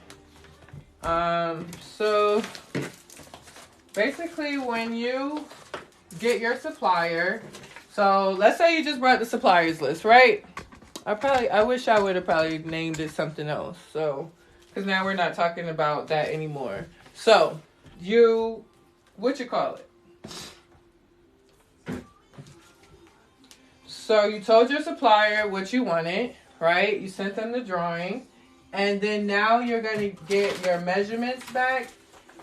So basically when you get your supplier, so let's say you just brought the suppliers list, right? I wish I would have probably named it something else. So, because now we're not talking about that anymore. So, what you call it? So you told your supplier what you wanted, right? You sent them the drawing. And then now you're going to get your measurements back.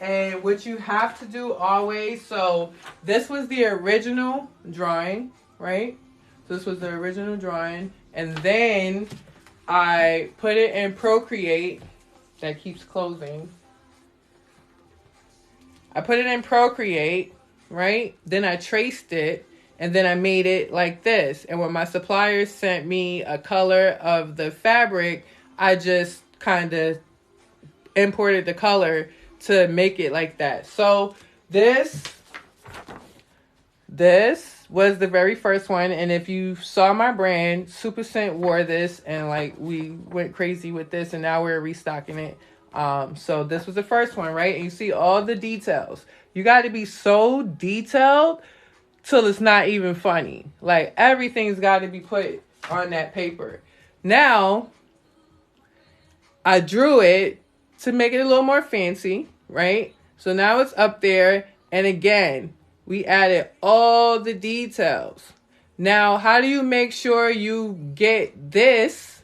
And what you have to do always, so this was the original drawing, right? This was the original drawing. And then I put it in Procreate. That keeps closing. I put it in Procreate, right? Then I traced it, and then I made it like this. And when my suppliers sent me a color of the fabric, I just kind of imported the color to make it like that. So this was the very first one, and if you saw my brand, Super Scent wore this, and like we went crazy with this, and now we're restocking it. So this was the first one, right? And you see all the details. You got to be so detailed till it's not even funny. Like everything's got to be put on that paper. Now I drew it to make it a little more fancy, right? So now it's up there, and again, we added all the details. Now, how do you make sure you get this,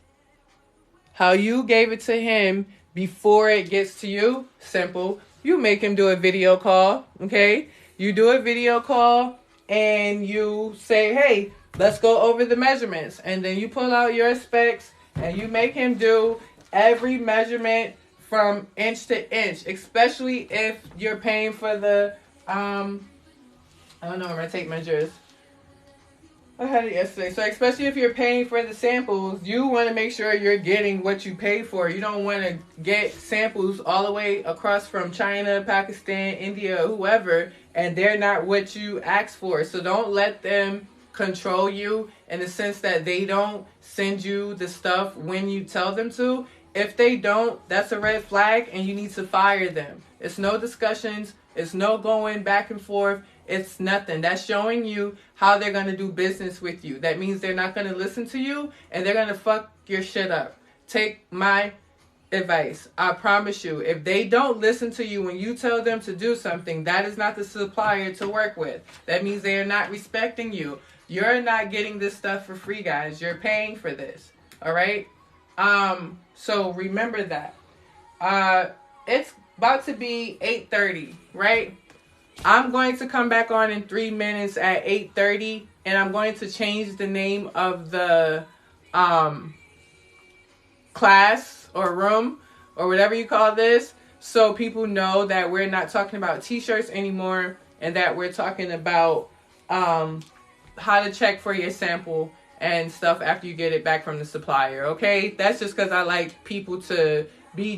how you gave it to him, before it gets to you? Simple. You make him do a video call, okay? You do a video call, and you say, hey, let's go over the measurements. And then you pull out your specs, and you make him do every measurement from inch to inch, especially if you're paying for the, I don't know, I'm going to take measures. I had it yesterday. So especially if you're paying for the samples, you want to make sure you're getting what you pay for. You don't want to get samples all the way across from China, Pakistan, India, whoever, and they're not what you asked for. So don't let them control you in the sense that they don't send you the stuff when you tell them to. If they don't, that's a red flag, and you need to fire them. It's no discussions. It's no going back and forth. It's nothing. That's showing you how they're going to do business with you. That means they're not going to listen to you, and they're going to fuck your shit up. Take my advice. I promise you, if they don't listen to you when you tell them to do something, that is not the supplier to work with. That means they are not respecting you. You're not getting this stuff for free, guys. You're paying for this. All right? So remember that. It's about to be 8:30, right? I'm going to come back on in 3 minutes at 8:30, and I'm going to change the name of the class or room or whatever you call this, so people know that we're not talking about t-shirts anymore, and that we're talking about how to check for your sample and stuff after you get it back from the supplier. Okay, that's just because I like people to be